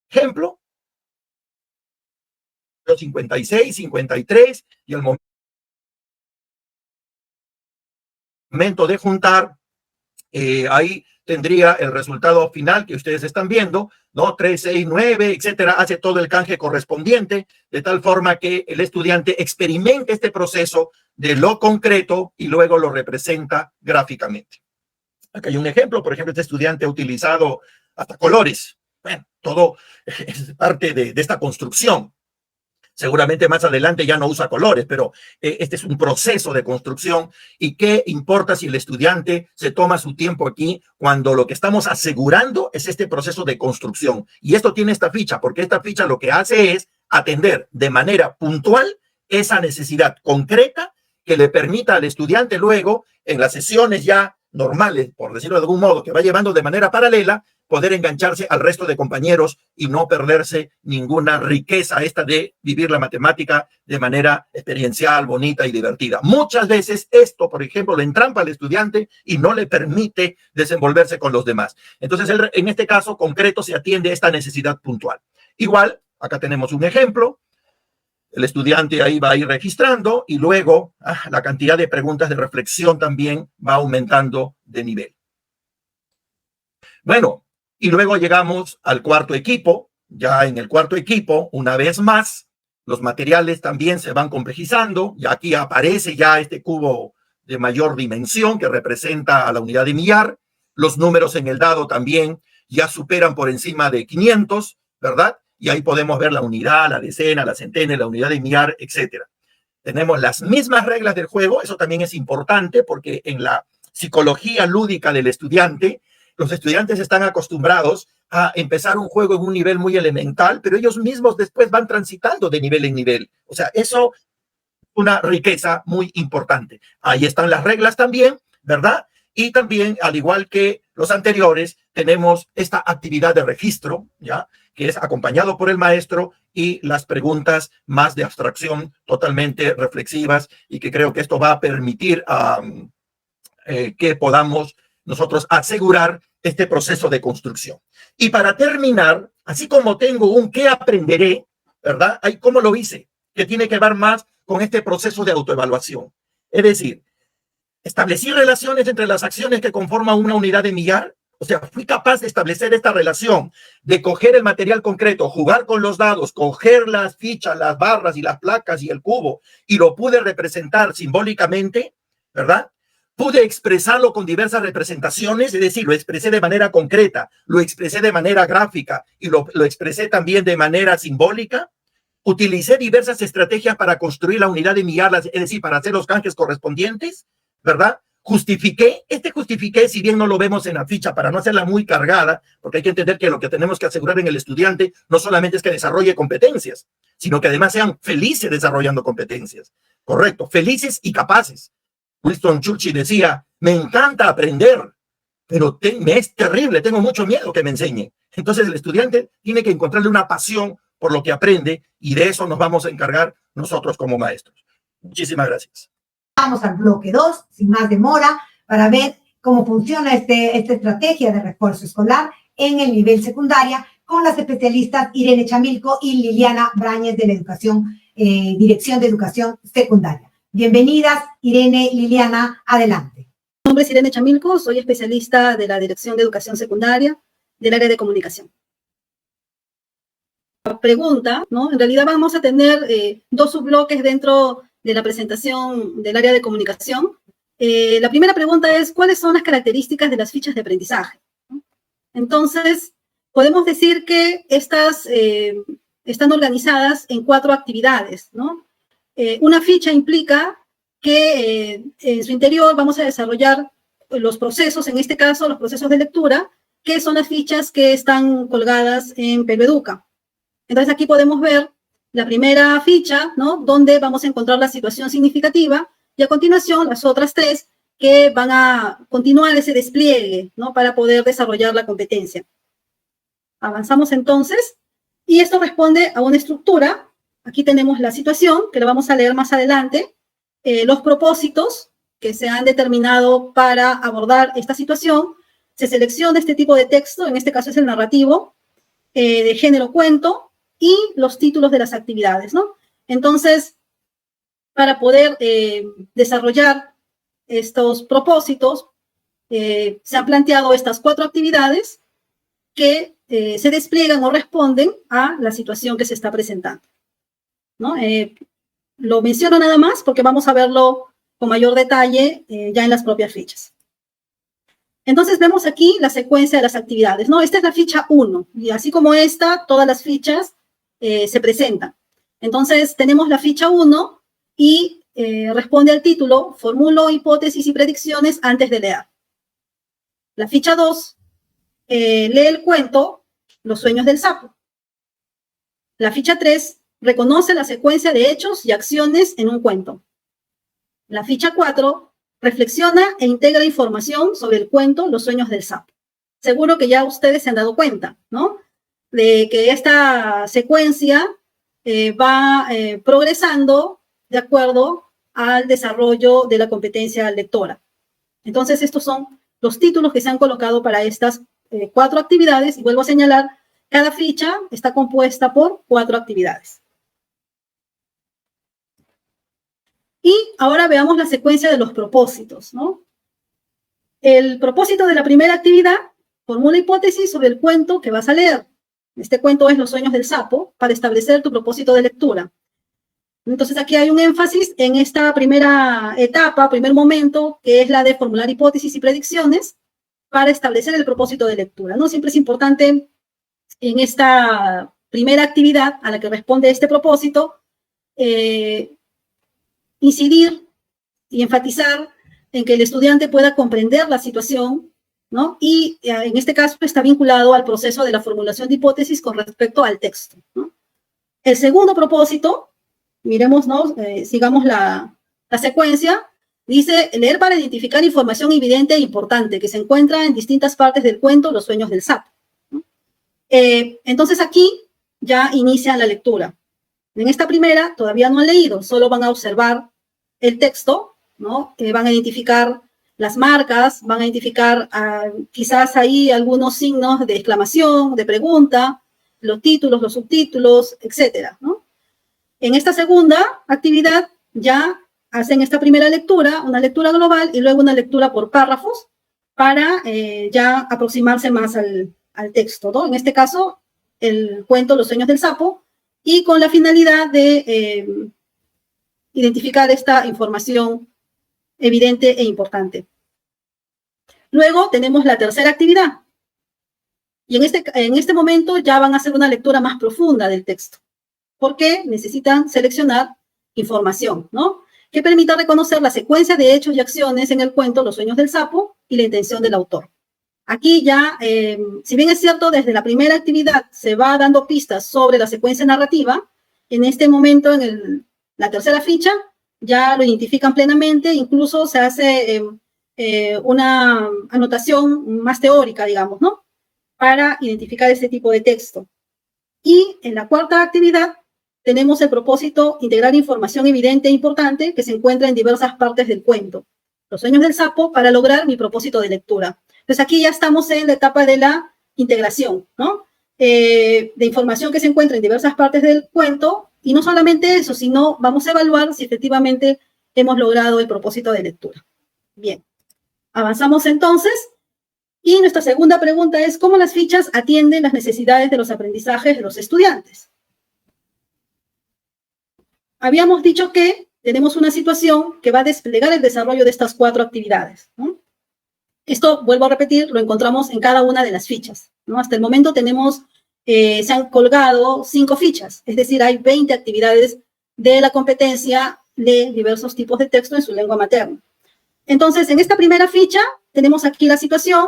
ejemplo. 56, 53 y el momento de juntar, ahí tendría el resultado final que ustedes están viendo, ¿no? 3, 6, 9, etcétera, hace todo el canje correspondiente, de tal forma que el estudiante experimente este proceso de lo concreto y luego lo representa gráficamente. Acá hay un ejemplo, por ejemplo, este estudiante ha utilizado hasta colores. Bueno, todo es parte de esta construcción. Seguramente más adelante ya no usa colores, pero este es un proceso de construcción. ¿Y qué importa si el estudiante se toma su tiempo aquí cuando lo que estamos asegurando es este proceso de construcción? Y esto tiene esta ficha, porque esta ficha lo que hace es atender de manera puntual esa necesidad concreta que le permita al estudiante luego, en las sesiones ya normales, por decirlo de algún modo, que va llevando de manera paralela, poder engancharse al resto de compañeros y no perderse ninguna riqueza esta de vivir la matemática de manera experiencial, bonita y divertida. Muchas veces esto, por ejemplo, le entrampa al estudiante y no le permite desenvolverse con los demás. Entonces, en este caso concreto se atiende a esta necesidad puntual. Igual, acá tenemos un ejemplo. El estudiante ahí va a ir registrando y luego la cantidad de preguntas de reflexión también va aumentando de nivel. Bueno, y luego llegamos al cuarto equipo. Ya en el cuarto equipo, una vez más, los materiales también se van complejizando. Y aquí aparece ya este cubo de mayor dimensión que representa a la unidad de millar. Los números en el dado también ya superan por encima de 500, ¿verdad? Y ahí podemos ver la unidad, la decena, la centena, la unidad de millar, etcétera. Tenemos las mismas reglas del juego. Eso también es importante porque en la psicología lúdica del estudiante, los estudiantes están acostumbrados a empezar un juego en un nivel muy elemental, pero ellos mismos después van transitando de nivel en nivel. O sea, eso es una riqueza muy importante. Ahí están las reglas también, ¿verdad? Y también, al igual que los anteriores, tenemos esta actividad de registro, ¿ya? Que es acompañado por el maestro y las preguntas más de abstracción totalmente reflexivas y que creo que esto va a permitir que podamos nosotros asegurar este proceso de construcción. Y para terminar, así como tengo un qué aprenderé, ¿verdad? Hay cómo lo hice, que tiene que ver más con este proceso de autoevaluación. Es decir, establecí relaciones entre las acciones que conforman una unidad de millar. O sea, fui capaz de establecer esta relación, de coger el material concreto, jugar con los dados, coger las fichas, las barras y las placas y el cubo, y lo pude representar simbólicamente, ¿verdad? Pude expresarlo con diversas representaciones, es decir, lo expresé de manera concreta, lo expresé de manera gráfica y lo expresé también de manera simbólica. Utilicé diversas estrategias para construir la unidad de millar, es decir, para hacer los canjes correspondientes, ¿verdad? Justifiqué, si bien no lo vemos en la ficha para no hacerla muy cargada, porque hay que entender que lo que tenemos que asegurar en el estudiante no solamente es que desarrolle competencias, sino que además sean felices desarrollando competencias. Correcto, felices y capaces. Winston Churchill decía, me encanta aprender, pero me es terrible, tengo mucho miedo que me enseñen. Entonces el estudiante tiene que encontrarle una pasión por lo que aprende, y de eso nos vamos a encargar nosotros como maestros. Muchísimas gracias. Vamos al bloque 2, sin más demora, para ver cómo funciona esta estrategia de refuerzo escolar en el nivel secundaria con las especialistas Irene Chamilco y Liliana Brañez de la Dirección de Educación Secundaria. Bienvenidas, Irene, Liliana, adelante. Mi nombre es Irene Chamilco, soy especialista de la Dirección de Educación Secundaria del área de comunicación. Pregunta, ¿no? En realidad vamos a tener dos subbloques dentro de la presentación del área de comunicación. La primera pregunta es, ¿cuáles son las características de las fichas de aprendizaje? Entonces, podemos decir que estas están organizadas en 4 actividades, ¿no? Una ficha implica que en su interior vamos a desarrollar los procesos, en este caso los procesos de lectura, que son las fichas que están colgadas en PeroEduca. Entonces aquí podemos ver la primera ficha, ¿no? Donde vamos a encontrar la situación significativa, y a continuación las otras 3 que van a continuar ese despliegue, ¿no? Para poder desarrollar la competencia. Avanzamos entonces, y esto responde a una estructura. Aquí tenemos la situación, que la vamos a leer más adelante, los propósitos que se han determinado para abordar esta situación. Se selecciona este tipo de texto, en este caso es el narrativo, de género cuento, y los títulos de las actividades, ¿no? Entonces, para poder desarrollar estos propósitos, se han planteado estas 4 actividades que se despliegan o responden a la situación que se está presentando, ¿no? Lo menciono nada más porque vamos a verlo con mayor detalle ya en las propias fichas. Entonces vemos aquí la secuencia de las actividades, ¿no? Esta es la ficha 1, y así como esta, todas las fichas se presentan. Entonces tenemos la ficha 1 y responde al título, formulo hipótesis y predicciones antes de leer. La ficha 2 lee el cuento, Los sueños del sapo. La ficha 3 reconoce la secuencia de hechos y acciones en un cuento. La ficha 4 reflexiona e integra información sobre el cuento Los sueños del sapo. Seguro que ya ustedes se han dado cuenta, ¿no? De que esta secuencia va progresando de acuerdo al desarrollo de la competencia lectora. Entonces, estos son los títulos que se han colocado para estas 4 actividades, y vuelvo a señalar, cada ficha está compuesta por 4 actividades. Y ahora veamos la secuencia de los propósitos, ¿no? El propósito de la primera actividad, formula hipótesis sobre el cuento que vas a leer. Este cuento es Los sueños del sapo, para establecer tu propósito de lectura. Entonces aquí hay un énfasis en esta primera etapa, primer momento, que es la de formular hipótesis y predicciones para establecer el propósito de lectura, ¿no? Siempre es importante en esta primera actividad a la que responde este propósito, incidir y enfatizar en que el estudiante pueda comprender la situación, ¿no? Y en este caso está vinculado al proceso de la formulación de hipótesis con respecto al texto, ¿no? El segundo propósito, miremos, ¿no? Sigamos la secuencia, dice leer para identificar información evidente e importante que se encuentra en distintas partes del cuento Los sueños del sapo, ¿no? Entonces aquí ya inician la lectura. En esta primera todavía no han leído, solo van a observar el texto, ¿no? Van a identificar las marcas, van a identificar quizás ahí algunos signos de exclamación, de pregunta, los títulos, los subtítulos, etcétera, ¿no? En esta segunda actividad ya hacen esta primera lectura, una lectura global y luego una lectura por párrafos para ya aproximarse más al texto, ¿no? En este caso, el cuento Los sueños del sapo, y con la finalidad de identificar esta información evidente e importante. Luego tenemos la tercera actividad. Y en este momento ya van a hacer una lectura más profunda del texto, porque necesitan seleccionar información, ¿no? Que permita reconocer la secuencia de hechos y acciones en el cuento Los sueños del sapo y la intención del autor. Aquí ya, si bien es cierto, desde la primera actividad se va dando pistas sobre la secuencia narrativa, en este momento, en la tercera ficha, ya lo identifican plenamente, incluso se hace una anotación más teórica, digamos, ¿no? Para identificar este tipo de texto. Y en la cuarta actividad tenemos el propósito integrar información evidente e importante que se encuentra en diversas partes del cuento, Los sueños del sapo, para lograr mi propósito de lectura. Entonces aquí ya estamos en la etapa de la integración, ¿no? De información que se encuentra en diversas partes del cuento, y no solamente eso, sino vamos a evaluar si efectivamente hemos logrado el propósito de lectura. Bien, avanzamos entonces, y nuestra segunda pregunta es: ¿cómo las fichas atienden las necesidades de los aprendizajes de los estudiantes? Habíamos dicho que tenemos una situación que va a desplegar el desarrollo de estas 4 actividades, ¿no? Esto, vuelvo a repetir, lo encontramos en cada una de las fichas, ¿no? Hasta el momento tenemos, se han colgado 5 fichas, es decir, hay 20 actividades de la competencia de diversos tipos de texto en su lengua materna. Entonces, en esta primera ficha tenemos aquí la situación.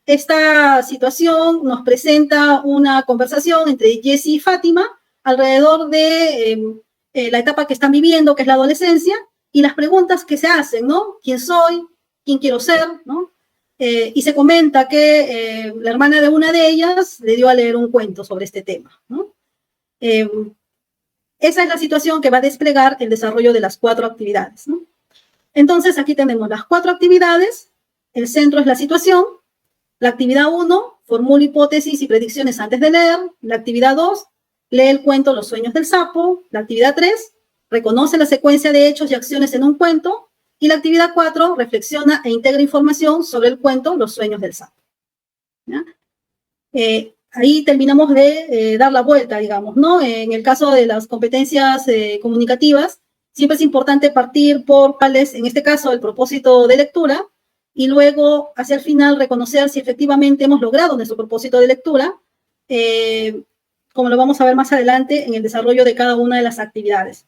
Esta situación nos presenta una conversación entre Jessie y Fátima alrededor de la etapa que están viviendo, que es la adolescencia, y las preguntas que se hacen, ¿no? ¿Quién soy? ¿Quién quiero ser? ¿No? Y se comenta que la hermana de una de ellas le dio a leer un cuento sobre este tema, ¿no? Esa es la situación que va a desplegar el desarrollo de las 4 actividades, ¿no? Entonces, aquí tenemos las 4 actividades. El centro es la situación. La actividad 1, formula hipótesis y predicciones antes de leer. La actividad 2, lee el cuento Los sueños del sapo. La actividad 3, reconoce la secuencia de hechos y acciones en un cuento. Y la actividad 4, reflexiona e integra información sobre el cuento Los sueños del sapo. ¿Ya? Ahí terminamos de dar la vuelta, digamos, ¿no? En el caso de las competencias comunicativas, siempre es importante partir por cuál es, en este caso, el propósito de lectura, y luego, hacia el final, reconocer si efectivamente hemos logrado nuestro propósito de lectura, como lo vamos a ver más adelante en el desarrollo de cada una de las actividades.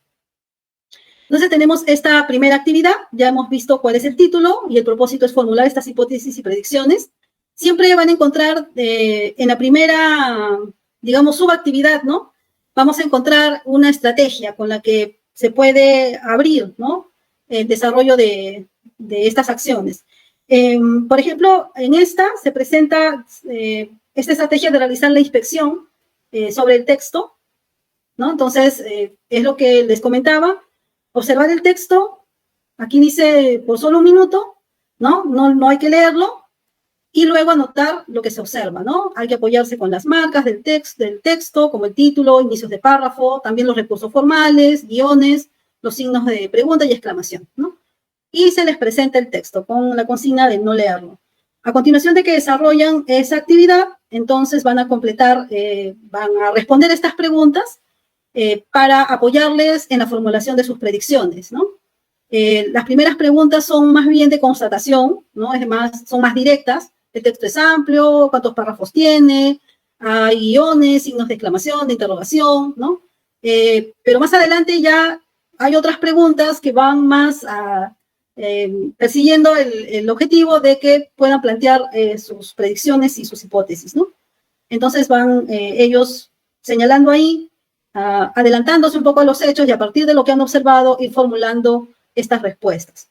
Entonces tenemos esta primera actividad, ya hemos visto cuál es el título, y el propósito es formular estas hipótesis y predicciones. Siempre van a encontrar en la primera, digamos, subactividad, ¿no? Vamos a encontrar una estrategia con la que se puede abrir, ¿no? El desarrollo de estas acciones. Por ejemplo, en esta se presenta esta estrategia de realizar la inspección sobre el texto, ¿no? Entonces, es lo que les comentaba. Observar el texto, aquí dice por solo un minuto, ¿no? No hay que leerlo, y luego anotar lo que se observa, ¿no? Hay que apoyarse con las marcas del texto, como el título, inicios de párrafo, también los recursos formales, guiones, los signos de pregunta y exclamación, ¿no? Y se les presenta el texto con la consigna de no leerlo. A continuación de que desarrollan esa actividad, entonces van a completar, van a responder estas preguntas para apoyarles en la formulación de sus predicciones, ¿no? Las primeras preguntas son más bien de constatación, ¿no? Son más directas. El texto es amplio, cuántos párrafos tiene, hay guiones, signos de exclamación, de interrogación, ¿no? Pero más adelante ya hay otras preguntas que van más persiguiendo el objetivo de que puedan plantear sus predicciones y sus hipótesis, ¿no? Entonces van ellos señalando ahí, adelantándose un poco a los hechos, y a partir de lo que han observado ir formulando estas respuestas.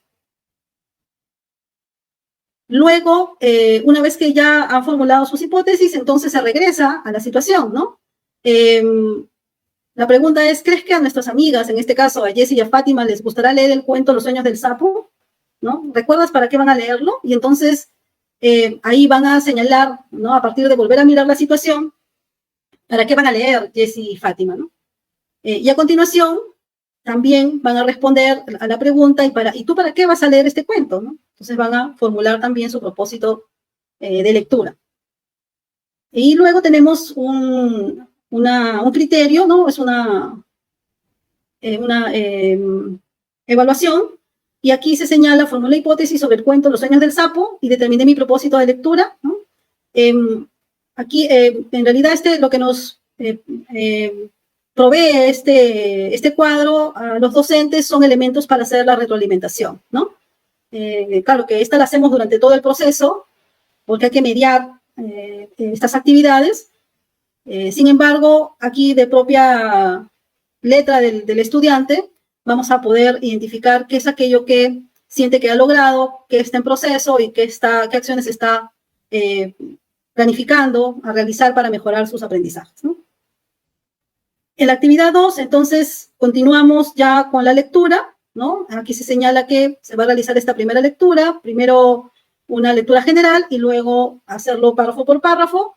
Luego, una vez que ya han formulado sus hipótesis, entonces se regresa a la situación, ¿no? La pregunta es: ¿crees que a nuestras amigas, en este caso a Jessie y a Fátima, les gustará leer el cuento Los sueños del sapo? ¿No? ¿Recuerdas para qué van a leerlo? Y entonces ahí van a señalar, ¿no? A partir de volver a mirar la situación, para qué van a leer Jessie y Fátima, ¿no? Y a continuación también van a responder a la pregunta: ¿y tú para qué vas a leer este cuento? ¿No? Entonces van a formular también su propósito de lectura. Y luego tenemos un criterio, ¿no? Es una evaluación, y aquí se señala: formulé hipótesis sobre el cuento Los sueños del sapo y determiné mi propósito de lectura, ¿no? Aquí, en realidad, lo que nos provee este cuadro a los docentes son elementos para hacer la retroalimentación, ¿no? Claro que esta la hacemos durante todo el proceso, porque hay que mediar estas actividades. Sin embargo, aquí de propia letra del estudiante, vamos a poder identificar qué es aquello que siente que ha logrado, que está en proceso y qué acciones está planificando a realizar para mejorar sus aprendizajes, ¿no? En la actividad 2, entonces, continuamos ya con la lectura, ¿no? Aquí se señala que se va a realizar esta primera lectura, primero una lectura general y luego hacerlo párrafo por párrafo,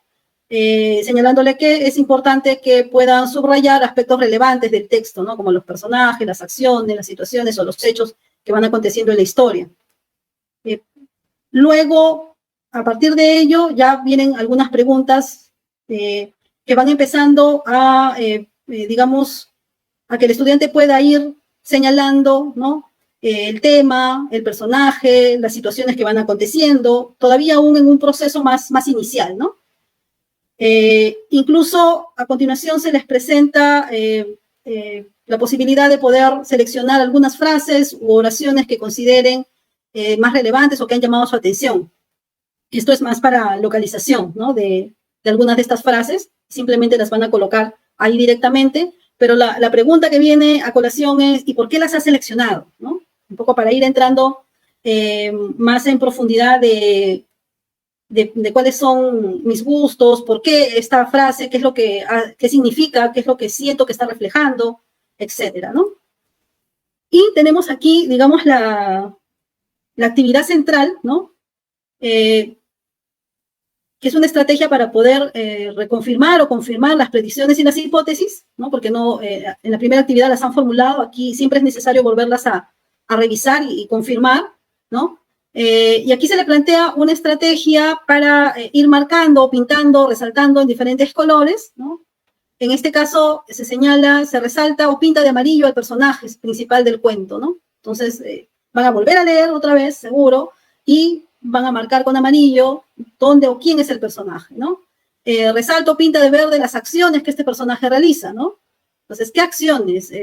señalándole que es importante que puedan subrayar aspectos relevantes del texto, ¿no? Como los personajes, las acciones, las situaciones o los hechos que van aconteciendo en la historia. Luego, a partir de ello, ya vienen algunas preguntas que van empezando a, digamos, a que el estudiante pueda ir señalando, ¿no? El tema, el personaje, las situaciones que van aconteciendo, todavía aún en un proceso más inicial, ¿no? Incluso a continuación se les presenta la posibilidad de poder seleccionar algunas frases u oraciones que consideren más relevantes o que han llamado su atención. Esto es más para localización, ¿no? de algunas de estas frases, simplemente las van a colocar ahí directamente, pero la pregunta que viene a colación es, ¿y por qué las has seleccionado? ¿No? Un poco para ir entrando más en profundidad de cuáles son mis gustos, por qué esta frase, qué es lo que qué significa, qué es lo que siento que está reflejando, etcétera, ¿no? Y tenemos aquí, digamos, la actividad central, ¿no? Que es una estrategia para poder reconfirmar o confirmar las predicciones y las hipótesis, ¿no? Porque no, en la primera actividad las han formulado, aquí siempre es necesario volverlas a revisar y confirmar, ¿no? Y aquí se le plantea una estrategia para ir marcando, pintando, resaltando en diferentes colores, ¿no? En este caso se señala, se resalta o pinta de amarillo al personaje principal del cuento, ¿no? Entonces van a volver a leer otra vez, seguro, y van a marcar con amarillo dónde o quién es el personaje, ¿no? Resalto, pinta de verde las acciones que este personaje realiza, ¿no? Entonces, ¿qué acciones?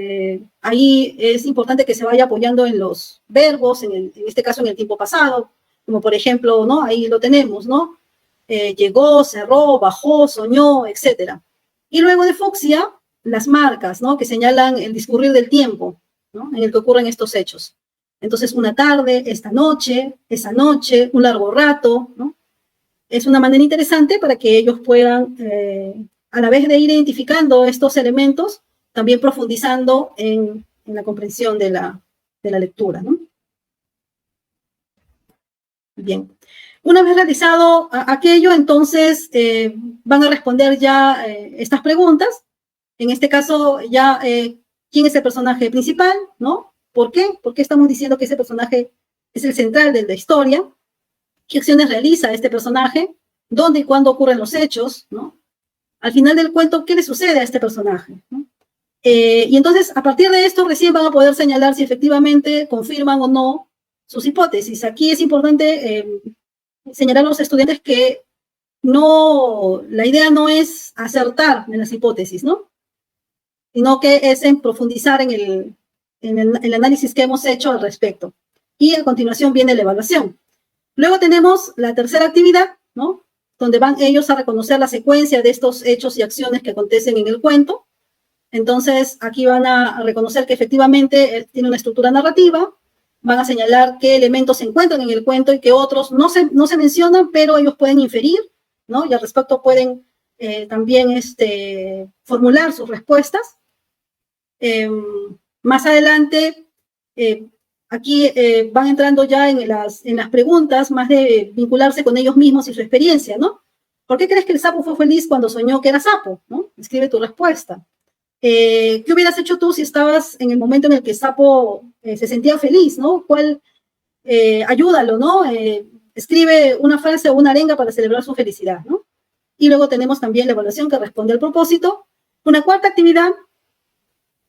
Ahí es importante que se vaya apoyando en los verbos, en este caso en el tiempo pasado, como por ejemplo, ¿no? Ahí lo tenemos, ¿no? Llegó, cerró, bajó, soñó, etc. Y luego de fucsia, las marcas, ¿no? Que señalan el discurrir del tiempo, ¿no? En el que ocurren estos hechos. Entonces, una tarde, esta noche, esa noche, un largo rato, ¿no? Es una manera interesante para que ellos puedan, a la vez de ir identificando estos elementos, también profundizando en la comprensión de la lectura, ¿no? Bien. Una vez realizado aquello, entonces van a responder ya estas preguntas. En este caso, ya, ¿quién es el personaje principal? ¿No? ¿Por qué? ¿Por qué estamos diciendo que ese personaje es el central de la historia? ¿Qué acciones realiza este personaje? ¿Dónde y cuándo ocurren los hechos? ¿No? Al final del cuento, ¿qué le sucede a este personaje? ¿No? Y entonces, a partir de esto, recién van a poder señalar si efectivamente confirman o no sus hipótesis. Aquí es importante señalar a los estudiantes que la idea no es acertar en las hipótesis, ¿no? Sino que es en profundizar en el análisis que hemos hecho al respecto. Y a continuación viene la evaluación. Luego tenemos la tercera actividad, ¿no? Donde van ellos a reconocer la secuencia de estos hechos y acciones que acontecen en el cuento. Entonces, aquí van a reconocer que efectivamente tiene una estructura narrativa, van a señalar qué elementos se encuentran en el cuento y qué otros no se mencionan, pero ellos pueden inferir, ¿no? Y al respecto pueden también formular sus respuestas. Más adelante, aquí van entrando ya en las preguntas, más de vincularse con ellos mismos y su experiencia, ¿no? ¿Por qué crees que el sapo fue feliz cuando soñó que era sapo? ¿No? Escribe tu respuesta. ¿Qué hubieras hecho tú si estabas en el momento en el que el sapo se sentía feliz, ¿no? Ayúdalo, ¿no? Escribe una frase o una arenga para celebrar su felicidad, ¿no? Y luego tenemos también la evaluación que responde al propósito. Una cuarta actividad,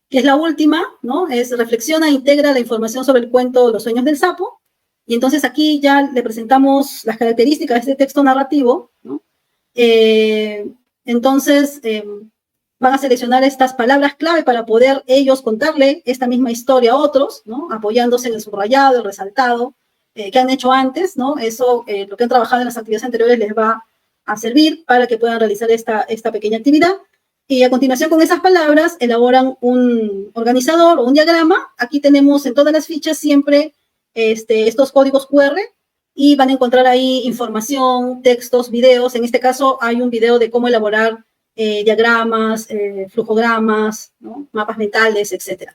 que es la última, ¿no? Es reflexiona e integra la información sobre el cuento Los sueños del sapo. Y entonces aquí ya le presentamos las características de este texto narrativo, ¿no? Entonces, van a seleccionar estas palabras clave para poder ellos contarle esta misma historia a otros, ¿no? Apoyándose en el subrayado, el resaltado que han hecho antes, ¿no? Eso, lo que han trabajado en las actividades anteriores les va a servir para que puedan realizar esta pequeña actividad. Y a continuación con esas palabras elaboran un organizador o un diagrama. Aquí tenemos en todas las fichas siempre estos códigos QR y van a encontrar ahí información, textos, videos. En este caso hay un video de cómo elaborar diagramas, flujogramas, ¿no? Mapas mentales, etc.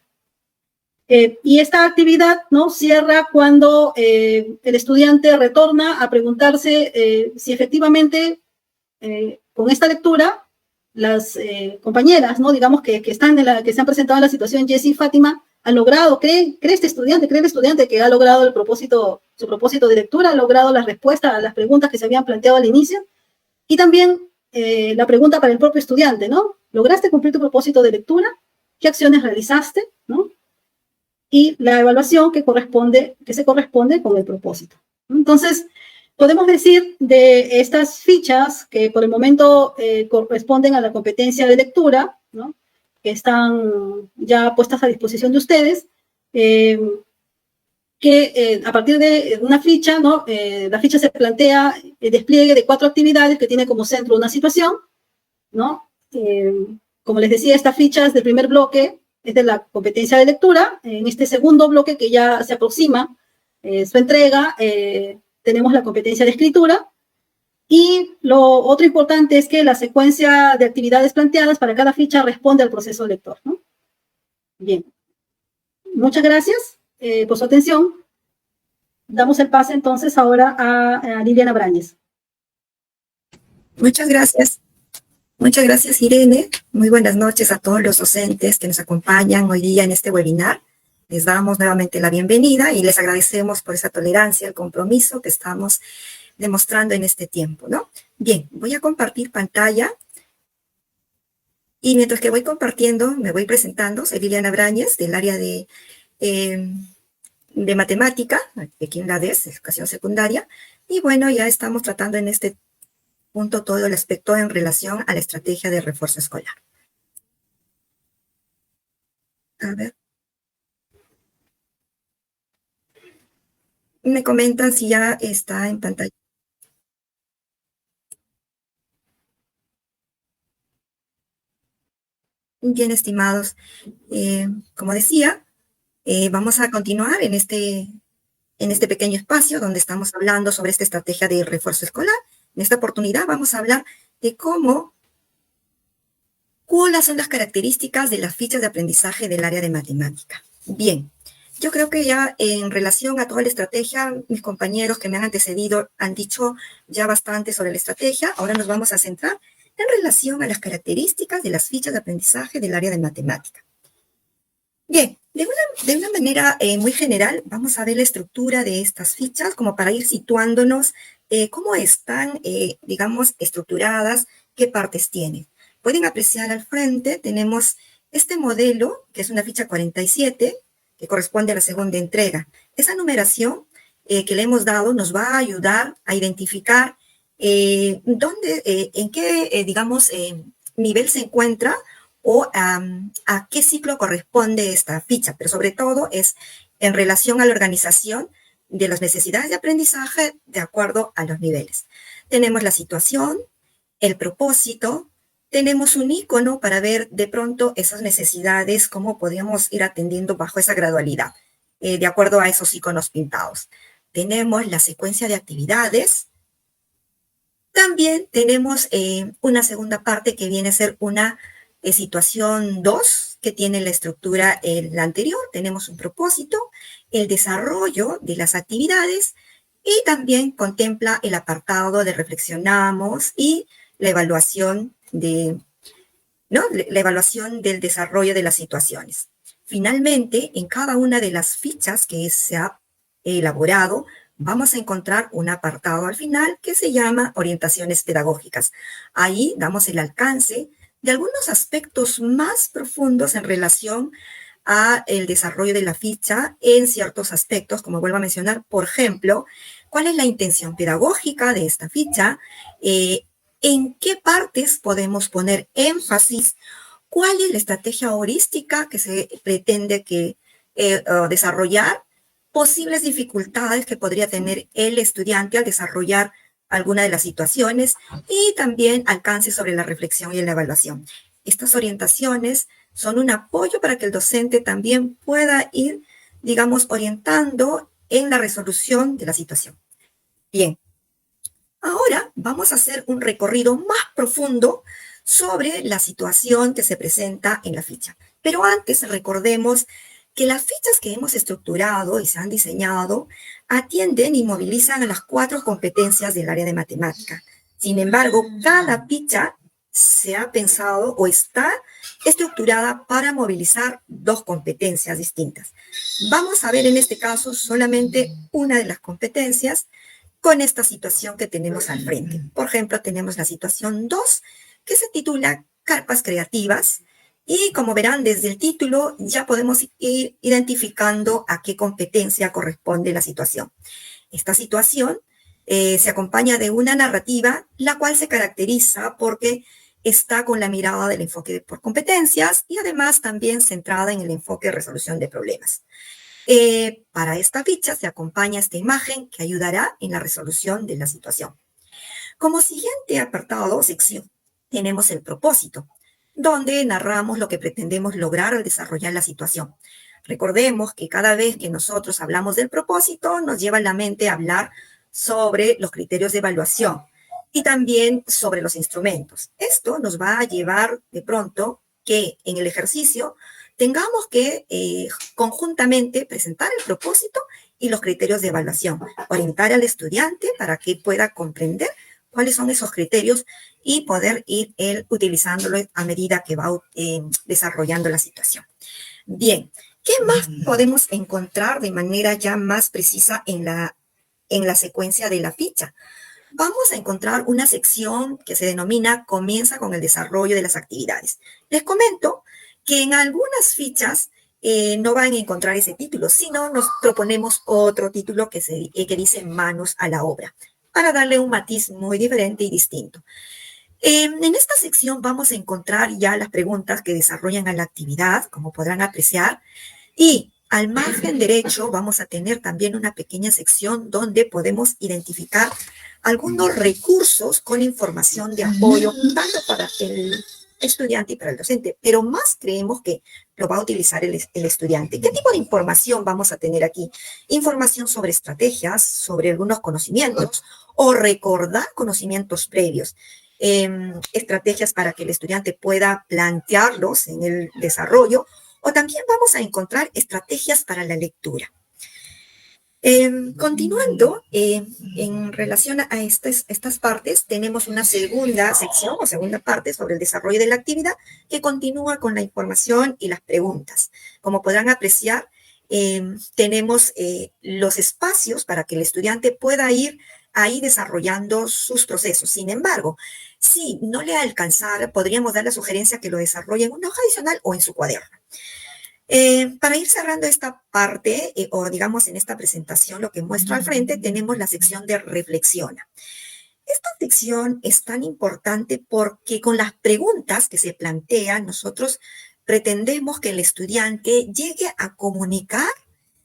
Y esta actividad, ¿no?, cierra cuando el estudiante retorna a preguntarse si efectivamente con esta lectura las compañeras, ¿no?, digamos que que se han presentado en la situación, Jessie y Fátima, han logrado, cree el estudiante que ha logrado su propósito de lectura, ha logrado la respuesta a las preguntas que se habían planteado al inicio, y también la pregunta para el propio estudiante, ¿no? ¿Lograste cumplir tu propósito de lectura? ¿Qué acciones realizaste? ¿No? Y la evaluación que se corresponde con el propósito. Entonces, podemos decir de estas fichas que por el momento corresponden a la competencia de lectura, ¿no?, que están ya puestas a disposición de ustedes, que a partir de una ficha, ¿no?, la ficha se plantea el despliegue de 4 actividades que tiene como centro una situación, ¿no? Como les decía, estas fichas del primer bloque es de la competencia de lectura. En este segundo bloque, que ya se aproxima su entrega, tenemos la competencia de escritura. Y lo otro importante es que la secuencia de actividades planteadas para cada ficha responde al proceso lector, ¿no? Bien. Muchas gracias por su atención. Damos el pase entonces ahora a Liliana Brañez. Muchas gracias. Muchas gracias, Irene. Muy buenas noches a todos los docentes que nos acompañan hoy día en este webinar. Les damos nuevamente la bienvenida y les agradecemos por esa tolerancia, el compromiso que estamos demostrando en este tiempo, ¿no? Bien, voy a compartir pantalla. Y mientras que voy compartiendo, me voy presentando. Soy Liliana Brañez, del área de matemática, aquí en la DES, educación secundaria. Y bueno, ya estamos tratando en este punto todo el aspecto en relación a la estrategia de refuerzo escolar. A ver. Me comentan si ya está en pantalla. Bien, estimados, como decía, vamos a continuar en este pequeño espacio donde estamos hablando sobre esta estrategia de refuerzo escolar. En esta oportunidad vamos a hablar de cuáles son las características de las fichas de aprendizaje del área de matemática. Bien, yo creo que ya en relación a toda la estrategia, mis compañeros que me han antecedido han dicho ya bastante sobre la estrategia. Ahora nos vamos a centrar en relación a las características de las fichas de aprendizaje del área de matemática. Bien, de una manera muy general, vamos a ver la estructura de estas fichas como para ir situándonos cómo están, digamos, estructuradas, qué partes tienen. Pueden apreciar al frente, tenemos este modelo, que es una ficha 47, que corresponde a la segunda entrega. Esa numeración que le hemos dado nos va a ayudar a identificar en qué, digamos, nivel se encuentra o a qué ciclo corresponde esta ficha, pero sobre todo es en relación a la organización de las necesidades de aprendizaje de acuerdo a los niveles. Tenemos la situación, el propósito, tenemos un icono para ver de pronto esas necesidades, cómo podríamos ir atendiendo bajo esa gradualidad, de acuerdo a esos iconos pintados. Tenemos la secuencia de actividades. También tenemos una segunda parte que viene a ser una situación 2, que tiene la estructura la anterior. Tenemos un propósito, el desarrollo de las actividades y también contempla el apartado de reflexionamos y la evaluación la evaluación del desarrollo de las situaciones. Finalmente, en cada una de las fichas que se ha elaborado, vamos a encontrar un apartado al final que se llama orientaciones pedagógicas. Ahí damos el alcance de algunos aspectos más profundos en relación a el desarrollo de la ficha en ciertos aspectos, como vuelvo a mencionar, por ejemplo, cuál es la intención pedagógica de esta ficha, en qué partes podemos poner énfasis, cuál es la estrategia heurística que se pretende desarrollar, posibles dificultades que podría tener el estudiante al desarrollar alguna de las situaciones y también alcance sobre la reflexión y la evaluación. Estas orientaciones son un apoyo para que el docente también pueda ir, digamos, orientando en la resolución de la situación. Bien, ahora vamos a hacer un recorrido más profundo sobre la situación que se presenta en la ficha. Pero antes recordemos que las fichas que hemos estructurado y se han diseñado atienden y movilizan a las 4 competencias del área de matemática. Sin embargo, cada ficha se ha pensado o está estructurada para movilizar 2 competencias distintas. Vamos a ver en este caso solamente una de las competencias con esta situación que tenemos al frente. Por ejemplo, tenemos la situación 2, que se titula Carpas Creativas, y como verán desde el título ya podemos ir identificando a qué competencia corresponde la situación. Esta situación se acompaña de una narrativa, la cual se caracteriza porque está con la mirada del enfoque por competencias y además también centrada en el enfoque de resolución de problemas. Para esta ficha se acompaña esta imagen que ayudará en la resolución de la situación. Como siguiente apartado o sección, tenemos el propósito, donde narramos lo que pretendemos lograr al desarrollar la situación. Recordemos que cada vez que nosotros hablamos del propósito, nos lleva a la mente a hablar sobre los criterios de evaluación y también sobre los instrumentos. Esto nos va a llevar de pronto que en el ejercicio tengamos que conjuntamente presentar el propósito y los criterios de evaluación, orientar al estudiante para que pueda comprender cuáles son esos criterios y poder ir él utilizándolo a medida que va desarrollando la situación. Bien, ¿qué más podemos encontrar de manera ya más precisa en la secuencia de la ficha? Vamos a encontrar una sección que se denomina Comienza con el desarrollo de las actividades. Les comento que en algunas fichas no van a encontrar ese título, sino nos proponemos otro título que dice Manos a la obra, para darle un matiz muy diferente y distinto. En esta sección vamos a encontrar ya las preguntas que desarrollan a la actividad, como podrán apreciar, y al margen derecho vamos a tener también una pequeña sección donde podemos identificar algunos recursos con información de apoyo, tanto para el estudiante y para el docente, pero más creemos que lo va a utilizar el estudiante. ¿Qué tipo de información vamos a tener aquí? Información sobre estrategias, sobre algunos conocimientos o recordar conocimientos previos. Estrategias para que el estudiante pueda plantearlos en el desarrollo, o también vamos a encontrar estrategias para la lectura. Continuando, en relación a estas partes, tenemos una segunda sección o segunda parte sobre el desarrollo de la actividad que continúa con la información y las preguntas. Como podrán apreciar, tenemos los espacios para que el estudiante pueda ir ahí desarrollando sus procesos. Sin embargo, si no le alcanzara, podríamos dar la sugerencia que lo desarrolle en una hoja adicional o en su cuaderno. Para ir cerrando esta parte, o digamos en esta presentación, lo que muestro al frente, tenemos la sección de reflexiona. Esta sección es tan importante porque con las preguntas que se plantean, nosotros pretendemos que el estudiante llegue a comunicar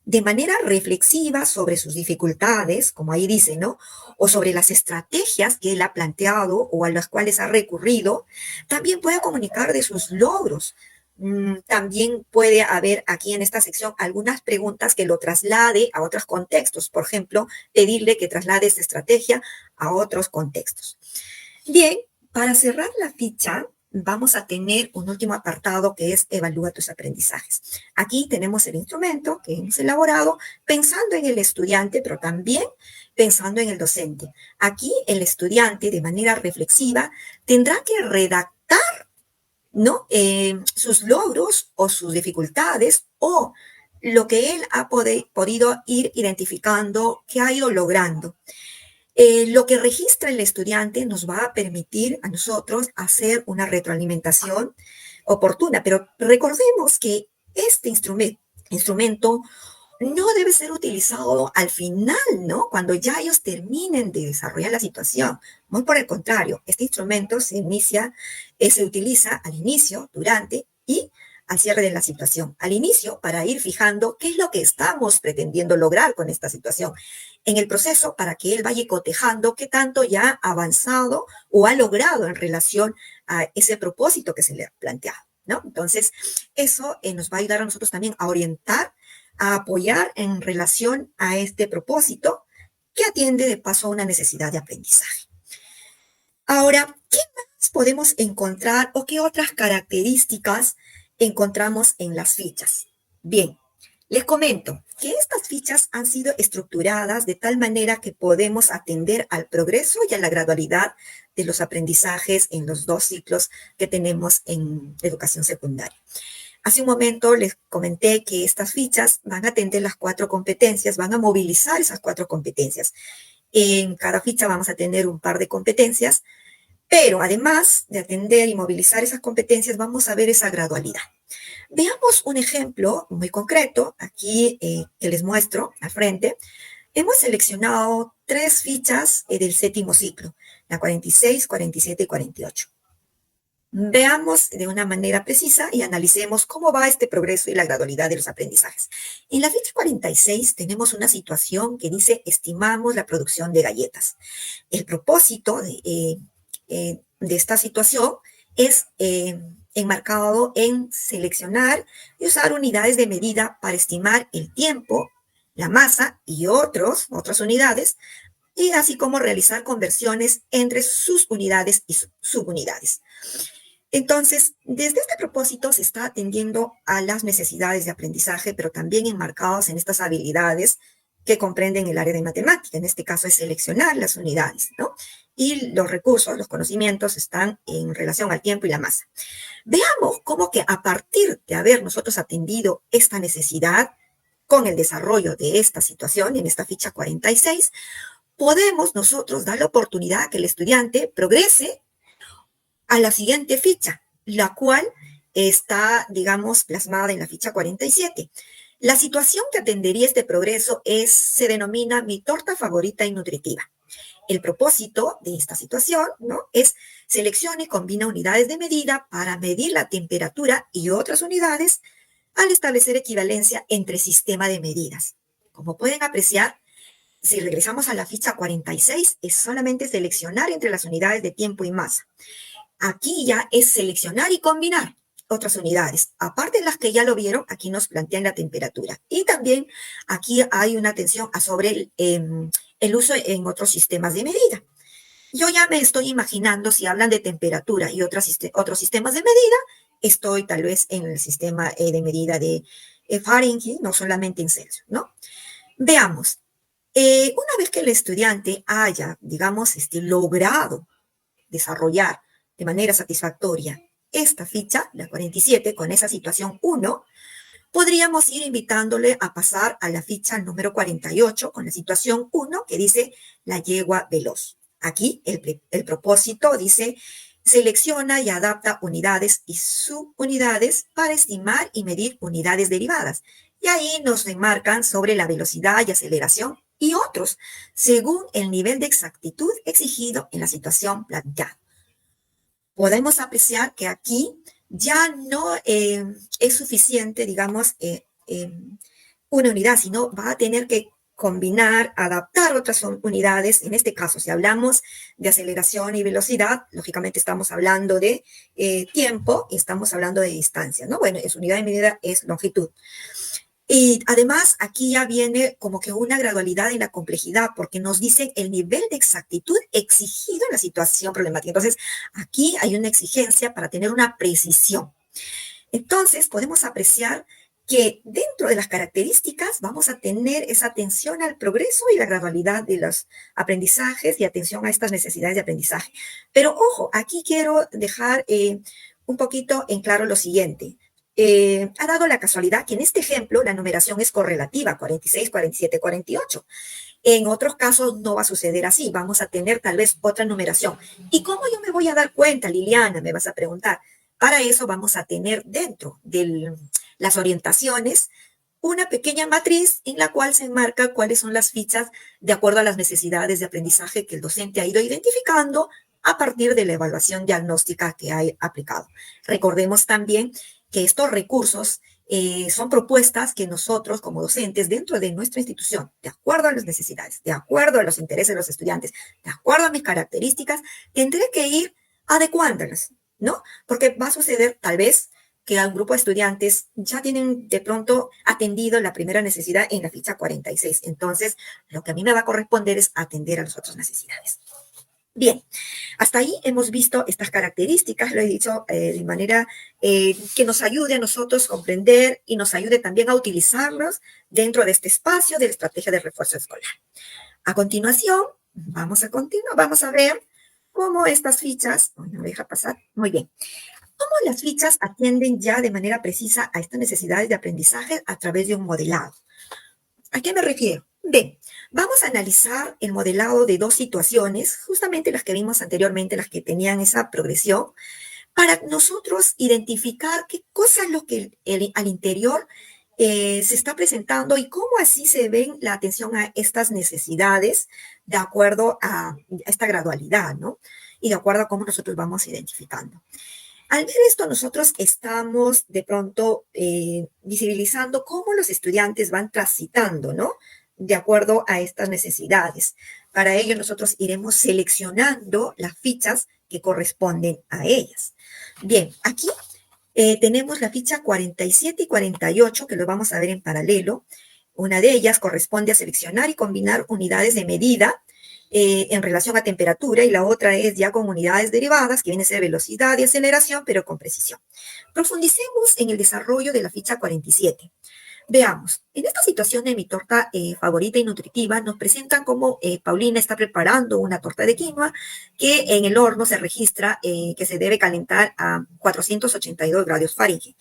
de manera reflexiva sobre sus dificultades, como ahí dice, ¿no? O sobre las estrategias que él ha planteado o a las cuales ha recurrido. También puede comunicar de sus logros. También puede haber aquí en esta sección algunas preguntas que lo traslade a otros contextos. Por ejemplo, pedirle que traslade esta estrategia a otros contextos. Bien, para cerrar la ficha, vamos a tener un último apartado que es Evalúa tus aprendizajes. Aquí tenemos el instrumento que hemos elaborado pensando en el estudiante, pero también pensando en el docente. Aquí el estudiante, de manera reflexiva, tendrá que redactar, ¿no? Sus logros o sus dificultades o lo que él ha podido ir identificando, que ha ido logrando. Lo que registra el estudiante nos va a permitir a nosotros hacer una retroalimentación oportuna, pero recordemos que este instrumento no debe ser utilizado al final, ¿no? Cuando ya ellos terminen de desarrollar la situación. Muy por el contrario, este instrumento se utiliza al inicio, durante y al cierre de la situación. Al inicio, para ir fijando qué es lo que estamos pretendiendo lograr con esta situación. En el proceso, para que él vaya cotejando qué tanto ya ha avanzado o ha logrado en relación a ese propósito que se le ha planteado, ¿no? Entonces, eso nos va a ayudar a nosotros también a orientar, a apoyar en relación a este propósito que atiende de paso a una necesidad de aprendizaje. Ahora, ¿qué más podemos encontrar o qué otras características encontramos en las fichas? Bien, les comento que estas fichas han sido estructuradas de tal manera que podemos atender al progreso y a la gradualidad de los aprendizajes en los 2 ciclos que tenemos en educación secundaria. Hace un momento les comenté que estas fichas van a atender las 4 competencias, van a movilizar esas 4 competencias. En cada ficha vamos a tener un par de competencias, pero además de atender y movilizar esas competencias, vamos a ver esa gradualidad. Veamos un ejemplo muy concreto, aquí que les muestro al frente. Hemos seleccionado 3 fichas del 7º ciclo, la 46, 47 y 48. Veamos de una manera precisa y analicemos cómo va este progreso y la gradualidad de los aprendizajes. En la ficha 46 tenemos una situación que dice estimamos la producción de galletas. El propósito de esta situación es enmarcado en seleccionar y usar unidades de medida para estimar el tiempo, la masa y otras unidades, y así como realizar conversiones entre sus unidades y subunidades. Entonces, desde este propósito se está atendiendo a las necesidades de aprendizaje, pero también enmarcados en estas habilidades que comprenden el área de matemática. En este caso es seleccionar las unidades, ¿no? Y los recursos, los conocimientos están en relación al tiempo y la masa. Veamos cómo que a partir de haber nosotros atendido esta necesidad con el desarrollo de esta situación en esta ficha 46, podemos nosotros dar la oportunidad a que el estudiante progrese a la siguiente ficha, la cual está, digamos, plasmada en la ficha 47. La situación que atendería este progreso se denomina mi torta favorita y nutritiva. El propósito de esta situación, ¿no?, es selecciona y combina unidades de medida para medir la temperatura y otras unidades al establecer equivalencia entre sistema de medidas. Como pueden apreciar, si regresamos a la ficha 46, es solamente seleccionar entre las unidades de tiempo y masa. Aquí ya es seleccionar y combinar otras unidades. Aparte de las que ya lo vieron, aquí nos plantean la temperatura. Y también aquí hay una atención sobre el uso en otros sistemas de medida. Yo ya me estoy imaginando, si hablan de temperatura y otros sistemas de medida, estoy tal vez en el sistema de medida de Fahrenheit, no solamente en Celsius, ¿no? Veamos. Una vez que el estudiante haya, digamos, logrado desarrollar de manera satisfactoria esta ficha, la 47, con esa situación 1, podríamos ir invitándole a pasar a la ficha número 48 con la situación 1 que dice la yegua veloz. Aquí el propósito dice selecciona y adapta unidades y subunidades para estimar y medir unidades derivadas. Y ahí nos remarcan sobre la velocidad y aceleración y otros, según el nivel de exactitud exigido en la situación planteada. Podemos apreciar que aquí ya no es suficiente, digamos, una unidad, sino va a tener que combinar, adaptar otras unidades. En este caso, si hablamos de aceleración y velocidad, lógicamente estamos hablando de tiempo y estamos hablando de distancia, ¿no? Bueno, es unidad de medida, es longitud. Y además, aquí ya viene como que una gradualidad en la complejidad, porque nos dicen el nivel de exactitud exigido en la situación problemática. Entonces, aquí hay una exigencia para tener una precisión. Entonces, podemos apreciar que dentro de las características vamos a tener esa atención al progreso y la gradualidad de los aprendizajes y atención a estas necesidades de aprendizaje. Pero ojo, aquí quiero dejar un poquito en claro lo siguiente. Ha dado la casualidad que en este ejemplo la numeración es correlativa, 46, 47, 48. En otros casos no va a suceder así, vamos a tener tal vez otra numeración. ¿Y cómo yo me voy a dar cuenta, Liliana? Me vas a preguntar. Para eso vamos a tener dentro de las orientaciones una pequeña matriz en la cual se enmarca cuáles son las fichas de acuerdo a las necesidades de aprendizaje que el docente ha ido identificando a partir de la evaluación diagnóstica que ha aplicado. Recordemos también que estos recursos son propuestas que nosotros como docentes dentro de nuestra institución, de acuerdo a las necesidades, de acuerdo a los intereses de los estudiantes, de acuerdo a mis características, tendré que ir adecuándolas, ¿no? Porque va a suceder tal vez que a un grupo de estudiantes ya tienen de pronto atendido la primera necesidad en la ficha 46. Entonces, lo que a mí me va a corresponder es atender a las otras necesidades. Bien, hasta ahí hemos visto estas características, lo he dicho de manera que nos ayude a nosotros a comprender y nos ayude también a utilizarlos dentro de este espacio de la estrategia de refuerzo escolar. A continuación, vamos a ver cómo estas fichas, no me deja pasar, muy bien, cómo las fichas atienden ya de manera precisa a estas necesidades de aprendizaje a través de un modelado. ¿A qué me refiero? Bien, vamos a analizar el modelado de dos situaciones, justamente las que vimos anteriormente, las que tenían esa progresión, para nosotros identificar qué cosa es lo que al interior se está presentando y cómo así se ven la atención a estas necesidades de acuerdo a esta gradualidad, ¿no? Y de acuerdo a cómo nosotros vamos identificando. Al ver esto, nosotros estamos de pronto visibilizando cómo los estudiantes van transitando, ¿no? De acuerdo a estas necesidades. Para ello, nosotros iremos seleccionando las fichas que corresponden a ellas. Bien, aquí tenemos la ficha 47 y 48, que lo vamos a ver en paralelo. Una de ellas corresponde a seleccionar y combinar unidades de medida en relación a temperatura, y la otra es ya con unidades derivadas, que viene a ser velocidad y aceleración, pero con precisión. Profundicemos en el desarrollo de la ficha 47. Veamos, en esta situación de mi torta favorita y nutritiva, nos presentan como Paulina está preparando una torta de quinoa que en el horno se registra que se debe calentar a 482 grados Fahrenheit.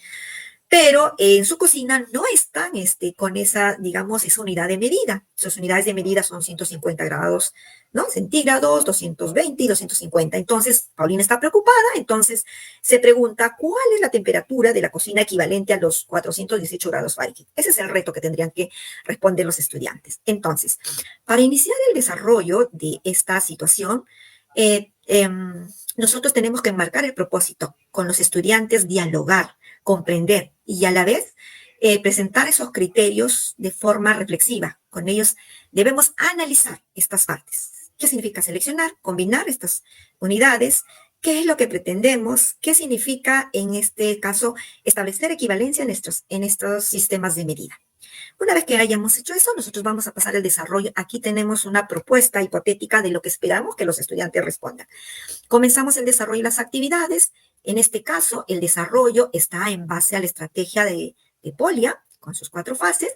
Pero en su cocina no están con esa, digamos, esa unidad de medida. Sus unidades de medida son 150 grados, ¿no? Centígrados, 220 y 250. Entonces, Paulina está preocupada, entonces se pregunta cuál es la temperatura de la cocina equivalente a los 418 grados Fahrenheit. Ese es el reto que tendrían que responder los estudiantes. Entonces, para iniciar el desarrollo de esta situación, nosotros tenemos que enmarcar el propósito con los estudiantes, dialogar, comprender y a la vez presentar esos criterios de forma reflexiva. Con ellos debemos analizar estas partes. ¿Qué significa seleccionar, combinar estas unidades? ¿Qué es lo que pretendemos? ¿Qué significa, en este caso, establecer equivalencia en estos sistemas de medida? Una vez que hayamos hecho eso, nosotros vamos a pasar al desarrollo. Aquí tenemos una propuesta hipotética de lo que esperamos que los estudiantes respondan. Comenzamos el desarrollo de las actividades. En este caso, el desarrollo está en base a la estrategia de Polia, con sus 4 fases,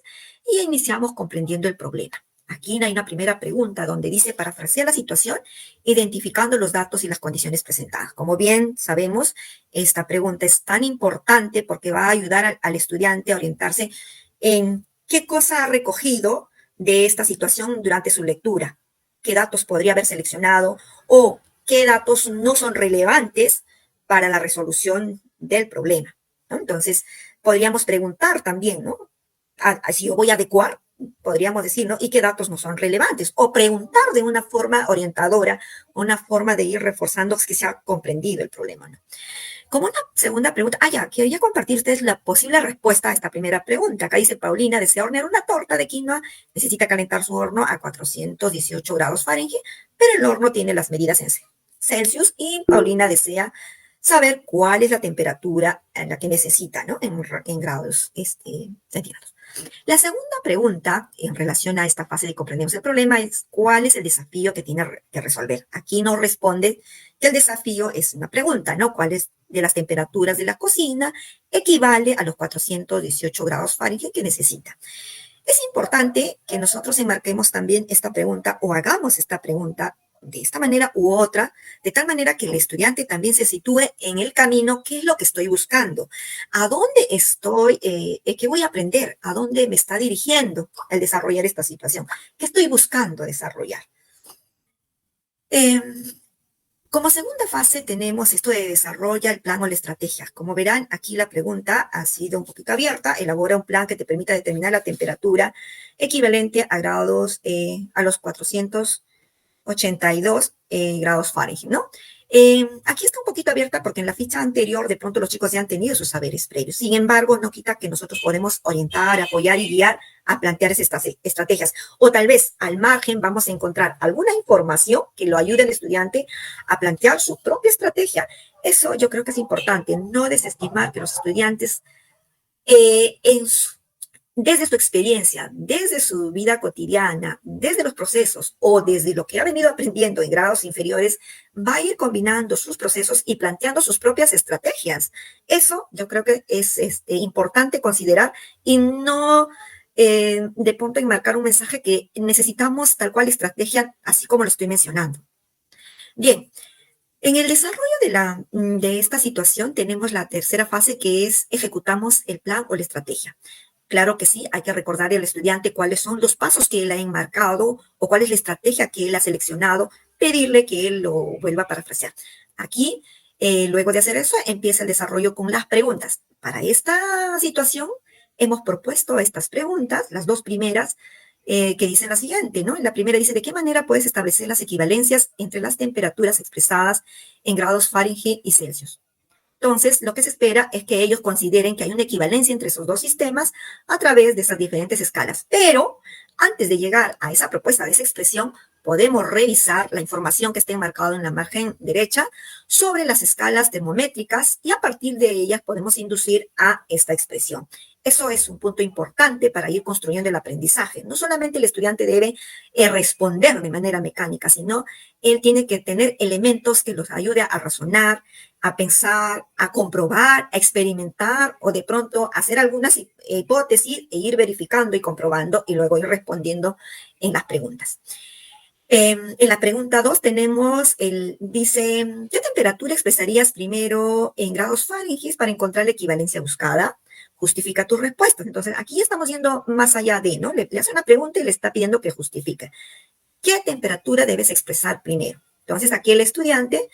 y iniciamos comprendiendo el problema. Aquí hay una primera pregunta donde dice, parafrasear la situación, identificando los datos y las condiciones presentadas. Como bien sabemos, esta pregunta es tan importante porque va a ayudar al estudiante a orientarse en qué cosa ha recogido de esta situación durante su lectura, qué datos podría haber seleccionado o qué datos no son relevantes para la resolución del problema, ¿no? Entonces, podríamos preguntar también, ¿no? Si yo voy a adecuar, podríamos decir, ¿no? ¿Y qué datos no son relevantes? O preguntar de una forma orientadora, una forma de ir reforzando que se ha comprendido el problema, ¿no? Como una segunda pregunta, quería compartir ustedes la posible respuesta a esta primera pregunta. Acá dice, Paulina desea hornear una torta de quinoa, necesita calentar su horno a 418 grados Fahrenheit, pero el horno tiene las medidas en Celsius y Paulina desea saber cuál es la temperatura en la que necesita, ¿no? En grados centígrados. La segunda pregunta en relación a esta fase de comprendemos el problema es ¿cuál es el desafío que tiene que resolver? Aquí nos responde que el desafío es una pregunta, ¿no? ¿Cuál es de las temperaturas de la cocina equivale a los 418 grados Fahrenheit que necesita? Es importante que nosotros enmarquemos también esta pregunta o hagamos esta pregunta de esta manera u otra, de tal manera que el estudiante también se sitúe en el camino, ¿qué es lo que estoy buscando? ¿A dónde estoy? ¿Qué voy a aprender? ¿A dónde me está dirigiendo el desarrollar esta situación? ¿Qué estoy buscando desarrollar? Como segunda fase tenemos esto de desarrolla el plan o la estrategia. Como verán, aquí la pregunta ha sido un poquito abierta. Elabora un plan que te permita determinar la temperatura equivalente a grados, a los 482 grados Fahrenheit, ¿no? Aquí está un poquito abierta porque en la ficha anterior de pronto los chicos ya han tenido sus saberes previos. Sin embargo, no quita que nosotros podemos orientar, apoyar y guiar a plantear estas estrategias. O tal vez al margen vamos a encontrar alguna información que lo ayude al estudiante a plantear su propia estrategia. Eso yo creo que es importante, no desestimar que los estudiantes desde su experiencia, desde su vida cotidiana, desde los procesos o desde lo que ha venido aprendiendo en grados inferiores, va a ir combinando sus procesos y planteando sus propias estrategias. Eso yo creo que es importante considerar y no de punto enmarcar un mensaje que necesitamos tal cual estrategia, así como lo estoy mencionando. Bien, en el desarrollo de esta situación tenemos la tercera fase, que es ejecutamos el plan o la estrategia. Claro que sí, hay que recordarle al estudiante cuáles son los pasos que él ha enmarcado o cuál es la estrategia que él ha seleccionado, pedirle que él lo vuelva a parafrasear. Aquí, luego de hacer eso, empieza el desarrollo con las preguntas. Para esta situación, hemos propuesto estas preguntas, las dos primeras, que dicen la siguiente, ¿no? La primera dice, ¿de qué manera puedes establecer las equivalencias entre las temperaturas expresadas en grados Fahrenheit y Celsius? Entonces, lo que se espera es que ellos consideren que hay una equivalencia entre esos dos sistemas a través de esas diferentes escalas. Pero antes de llegar a esa propuesta, de esa expresión, podemos revisar la información que está enmarcada en la margen derecha sobre las escalas termométricas y a partir de ellas podemos inducir a esta expresión. Eso es un punto importante para ir construyendo el aprendizaje. No solamente el estudiante debe responder de manera mecánica, sino él tiene que tener elementos que los ayude a razonar, a pensar, a comprobar, a experimentar o de pronto hacer algunas hipótesis e ir verificando y comprobando y luego ir respondiendo en las preguntas. En la pregunta 2 tenemos, dice, ¿qué temperatura expresarías primero en grados Fahrenheit para encontrar la equivalencia buscada? Justifica tus respuestas. Entonces, aquí estamos yendo más allá de, ¿no? Le hace una pregunta y le está pidiendo que justifique. ¿Qué temperatura debes expresar primero? Entonces, aquí el estudiante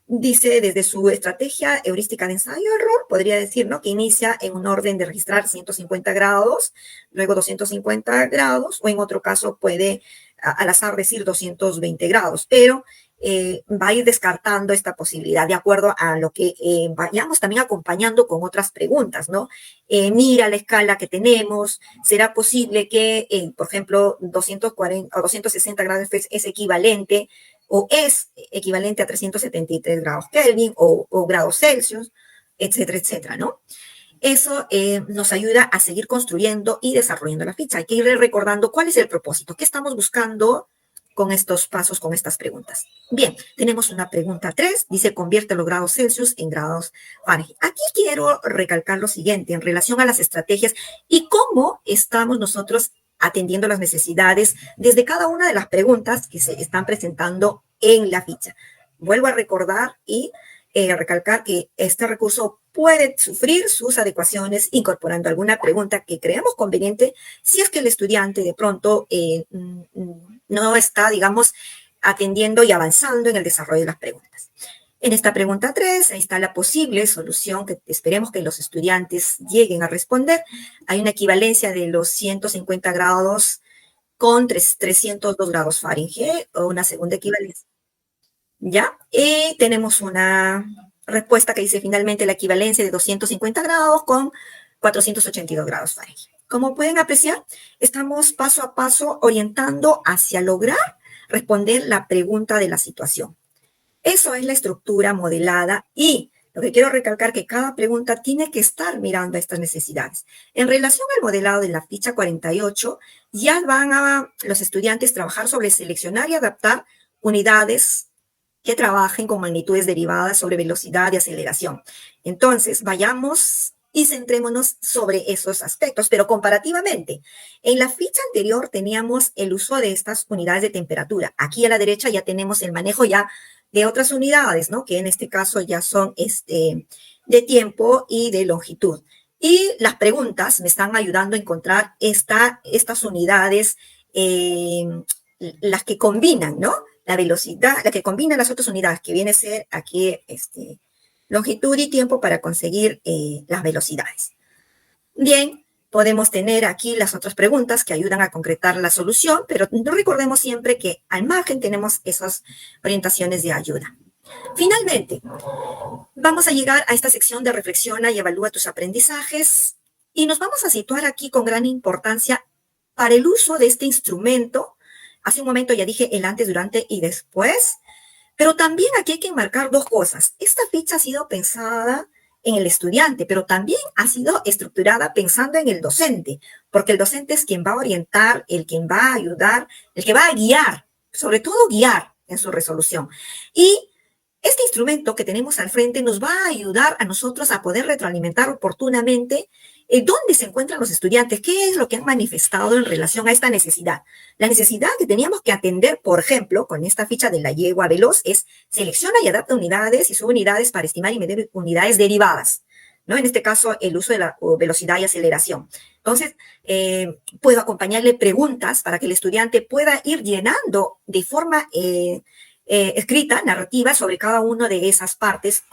dice, desde su estrategia heurística de ensayo-error, podría decir, ¿no? Que inicia en un orden de registrar 150 grados, luego 250 grados, o en otro caso puede al azar decir 220 grados, pero va a ir descartando esta posibilidad de acuerdo a lo que vayamos también acompañando con otras preguntas, ¿no? Mira la escala que tenemos, ¿será posible que, por ejemplo, 240 o 260 grados es equivalente o es equivalente a 373 grados Kelvin o grados Celsius, etcétera, etcétera, ¿no? Eso nos ayuda a seguir construyendo y desarrollando la ficha. Hay que ir recordando cuál es el propósito, qué estamos buscando con estos pasos, con estas preguntas. Bien, tenemos una pregunta 3, dice convierte los grados Celsius en grados Fahrenheit. Aquí quiero recalcar lo siguiente en relación a las estrategias y cómo estamos nosotros atendiendo las necesidades desde cada una de las preguntas que se están presentando en la ficha. Vuelvo a recordar y recalcar que este recurso puede sufrir sus adecuaciones incorporando alguna pregunta que creamos conveniente si es que el estudiante de pronto no está, digamos, atendiendo y avanzando en el desarrollo de las preguntas. En esta pregunta 3, ahí está la posible solución que esperemos que los estudiantes lleguen a responder. Hay una equivalencia de los 150 grados con 302 grados Fahrenheit o una segunda equivalencia. ¿Ya? Y tenemos una respuesta que dice finalmente la equivalencia de 250 grados con 482 grados Fahrenheit. Como pueden apreciar, estamos paso a paso orientando hacia lograr responder la pregunta de la situación. Eso es la estructura modelada y lo que quiero recalcar que cada pregunta tiene que estar mirando a estas necesidades. En relación al modelado de la ficha 48, ya van a los estudiantes trabajar sobre seleccionar y adaptar unidades que trabajen con magnitudes derivadas sobre velocidad y aceleración. Entonces, vayamos y centrémonos sobre esos aspectos, pero comparativamente. En la ficha anterior teníamos el uso de estas unidades de temperatura. Aquí a la derecha ya tenemos el manejo ya de otras unidades, ¿no? Que en este caso ya son de tiempo y de longitud. Y las preguntas me están ayudando a encontrar estas unidades, las que combinan, ¿no? La velocidad, la que combina las otras unidades, que viene a ser aquí longitud y tiempo para conseguir las velocidades. Bien, podemos tener aquí las otras preguntas que ayudan a concretar la solución, pero no recordemos siempre que al margen tenemos esas orientaciones de ayuda. Finalmente, vamos a llegar a esta sección de reflexiona y evalúa tus aprendizajes y nos vamos a situar aquí con gran importancia para el uso de este instrumento. Hace un momento ya dije el antes, durante y después, pero también aquí hay que enmarcar dos cosas. Esta ficha ha sido pensada en el estudiante, pero también ha sido estructurada pensando en el docente, porque el docente es quien va a orientar, el quien va a ayudar, el que va a guiar, sobre todo guiar en su resolución. Y este instrumento que tenemos al frente nos va a ayudar a nosotros a poder retroalimentar oportunamente dónde se encuentran los estudiantes, qué es lo que han manifestado en relación a esta necesidad. La necesidad que teníamos que atender, por ejemplo, con esta ficha de la yegua veloz, es selecciona y adapta unidades y subunidades para estimar y medir unidades derivadas, ¿no? En este caso, el uso de la velocidad y aceleración. Entonces, puedo acompañarle preguntas para que el estudiante pueda ir llenando de forma escrita, narrativa, sobre cada una de esas partes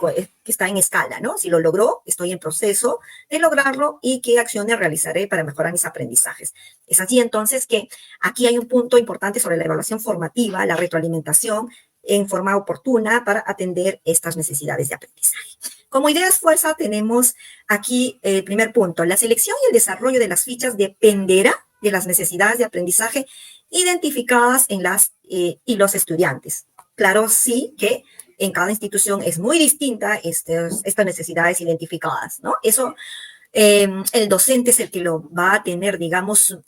que está en escala, ¿no? Si lo logró, estoy en proceso de lograrlo y qué acciones realizaré para mejorar mis aprendizajes. Es así entonces que aquí hay un punto importante sobre la evaluación formativa, la retroalimentación en forma oportuna para atender estas necesidades de aprendizaje. Como ideas fuerza tenemos aquí el primer punto. La selección y el desarrollo de las fichas dependerá de las necesidades de aprendizaje identificadas en las y los estudiantes. Claro, sí que en cada institución es muy distinta estas necesidades identificadas, ¿no? Eso, el docente es el que lo va a tener, digamos,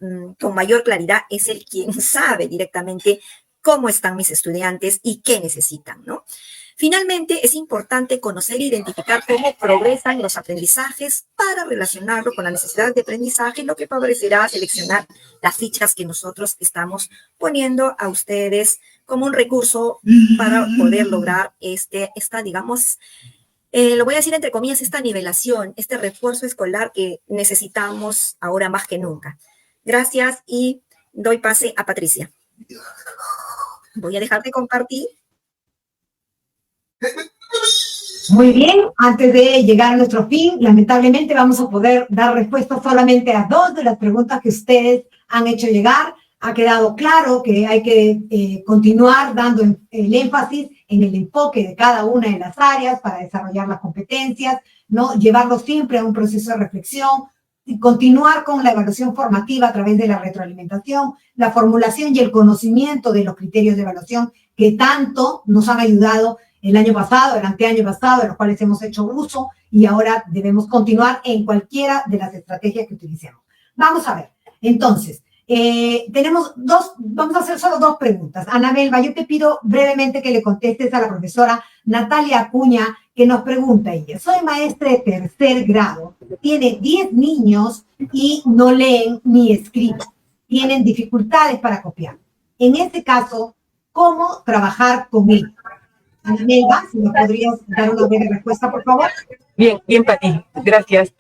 con mayor claridad, es el quien sabe directamente cómo están mis estudiantes y qué necesitan, ¿no? Finalmente, es importante conocer e identificar cómo progresan los aprendizajes para relacionarlo con las necesidades de aprendizaje, lo que favorecerá seleccionar las fichas que nosotros estamos poniendo a ustedes como un recurso para poder lograr digamos, lo voy a decir entre comillas, esta nivelación, este refuerzo escolar que necesitamos ahora más que nunca. Gracias y doy pase a Patricia. Voy a dejar de compartir. Muy bien, antes de llegar a nuestro fin, lamentablemente vamos a poder dar respuesta solamente a 2 de las preguntas que ustedes han hecho llegar. Ha quedado claro que hay que continuar dando el énfasis en el enfoque de cada una de las áreas para desarrollar las competencias, ¿no? Llevarlo siempre a un proceso de reflexión, y continuar con la evaluación formativa a través de la retroalimentación, la formulación y el conocimiento de los criterios de evaluación que tanto nos han ayudado el año pasado, el anteaño pasado, de los cuales hemos hecho uso, y ahora debemos continuar en cualquiera de las estrategias que utilicemos. Vamos a ver, entonces, vamos a hacer solo 2 preguntas. Ana Melba, yo te pido brevemente que le contestes a la profesora Natalia Acuña, que nos pregunta ella: soy maestra de 3er grado, tiene 10 niños y no leen ni escriben, tienen dificultades para copiar. En este caso, ¿cómo trabajar con ellos? Ana Melba, si me podrías dar una breve respuesta, por favor. Bien, Pati, gracias.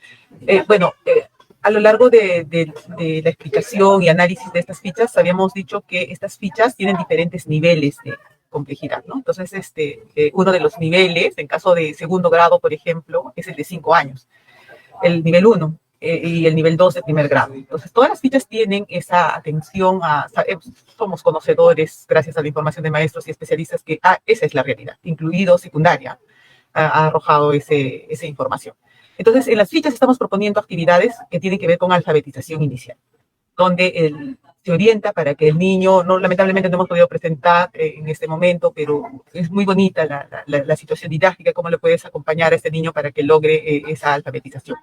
A lo largo de la explicación y análisis de estas fichas, habíamos dicho que estas fichas tienen diferentes niveles de complejidad, ¿no? Entonces, uno de los niveles, en caso de 2º grado, por ejemplo, es el de 5 años, el nivel 1 y el nivel 2 de 1er grado. Entonces, todas las fichas tienen esa atención somos conocedores, gracias a la información de maestros y especialistas, que esa es la realidad, incluido secundaria, ha arrojado esa información. Entonces, en las fichas estamos proponiendo actividades que tienen que ver con alfabetización inicial, donde se orienta para que el niño, lamentablemente no hemos podido presentar en este momento, pero es muy bonita la situación didáctica, cómo le puedes acompañar a este niño para que logre esa alfabetización.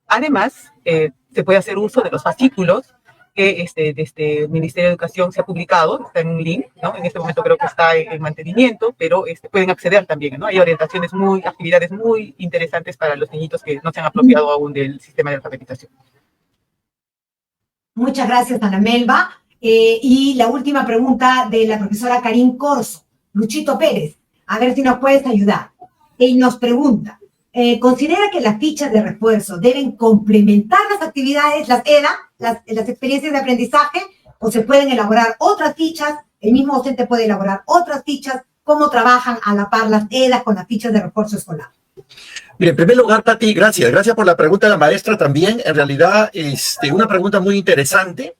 Además, se puede hacer uso de los fascículos que desde el Ministerio de Educación se ha publicado, está en un link, ¿no? En este momento creo que está en mantenimiento, pero pueden acceder también, ¿no? Hay actividades muy interesantes para los niñitos que no se han apropiado aún del sistema de alfabetización. Muchas gracias, Ana Melba. Y la última pregunta de la profesora Karin Corso, Luchito Pérez, a ver si nos puedes ayudar. Él nos pregunta: ¿considera que las fichas de refuerzo deben complementar las actividades, las EDA, las experiencias de aprendizaje, o se pueden elaborar otras fichas? El mismo docente puede elaborar otras fichas. ¿Cómo trabajan a la par las EDA con las fichas de refuerzo escolar? Mire, en primer lugar, Pati, gracias por la pregunta de la maestra también. En realidad, una pregunta muy interesante,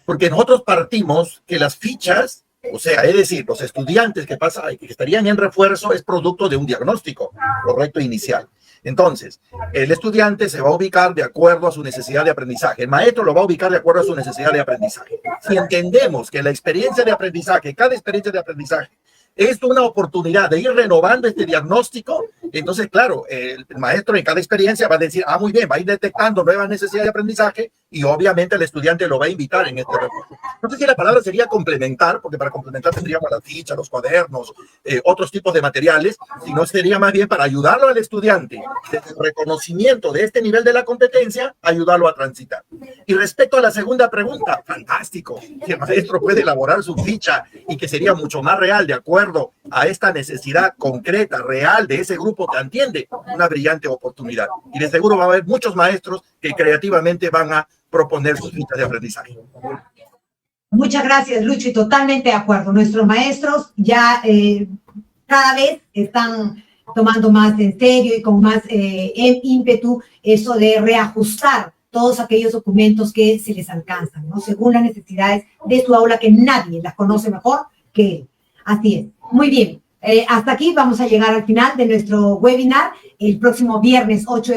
porque nosotros partimos que las fichas, o sea, es decir, los estudiantes que estarían en refuerzo es producto de un diagnóstico correcto inicial. Entonces, el estudiante se va a ubicar de acuerdo a su necesidad de aprendizaje. El maestro lo va a ubicar de acuerdo a su necesidad de aprendizaje. Si entendemos que la experiencia de aprendizaje, cada experiencia de aprendizaje, es una oportunidad de ir renovando este diagnóstico, Entonces, claro, el maestro en cada experiencia va a decir, muy bien, va a ir detectando nuevas necesidades de aprendizaje y obviamente el estudiante lo va a invitar en este refuerzo. No sé si la palabra sería complementar, porque para complementar tendríamos la ficha, los cuadernos, otros tipos de materiales, sino sería más bien para ayudarlo al estudiante desde el reconocimiento de este nivel de la competencia, ayudarlo a transitar. Y respecto a la segunda pregunta, fantástico, que el maestro puede elaborar su ficha y que sería mucho más real de acuerdo a esta necesidad concreta, real de ese grupo que entiende, una brillante oportunidad. Y de seguro va a haber muchos maestros que creativamente van a proponer sus fichas de aprendizaje. Muchas gracias, Lucho, y totalmente de acuerdo. Nuestros maestros ya cada vez están tomando más en serio y con más ímpetu eso de reajustar todos aquellos documentos que se les alcanzan, ¿no? Según las necesidades de su aula, que nadie las conoce mejor que él. Así es. Muy bien. Hasta aquí vamos a llegar al final de nuestro webinar el próximo viernes 8 de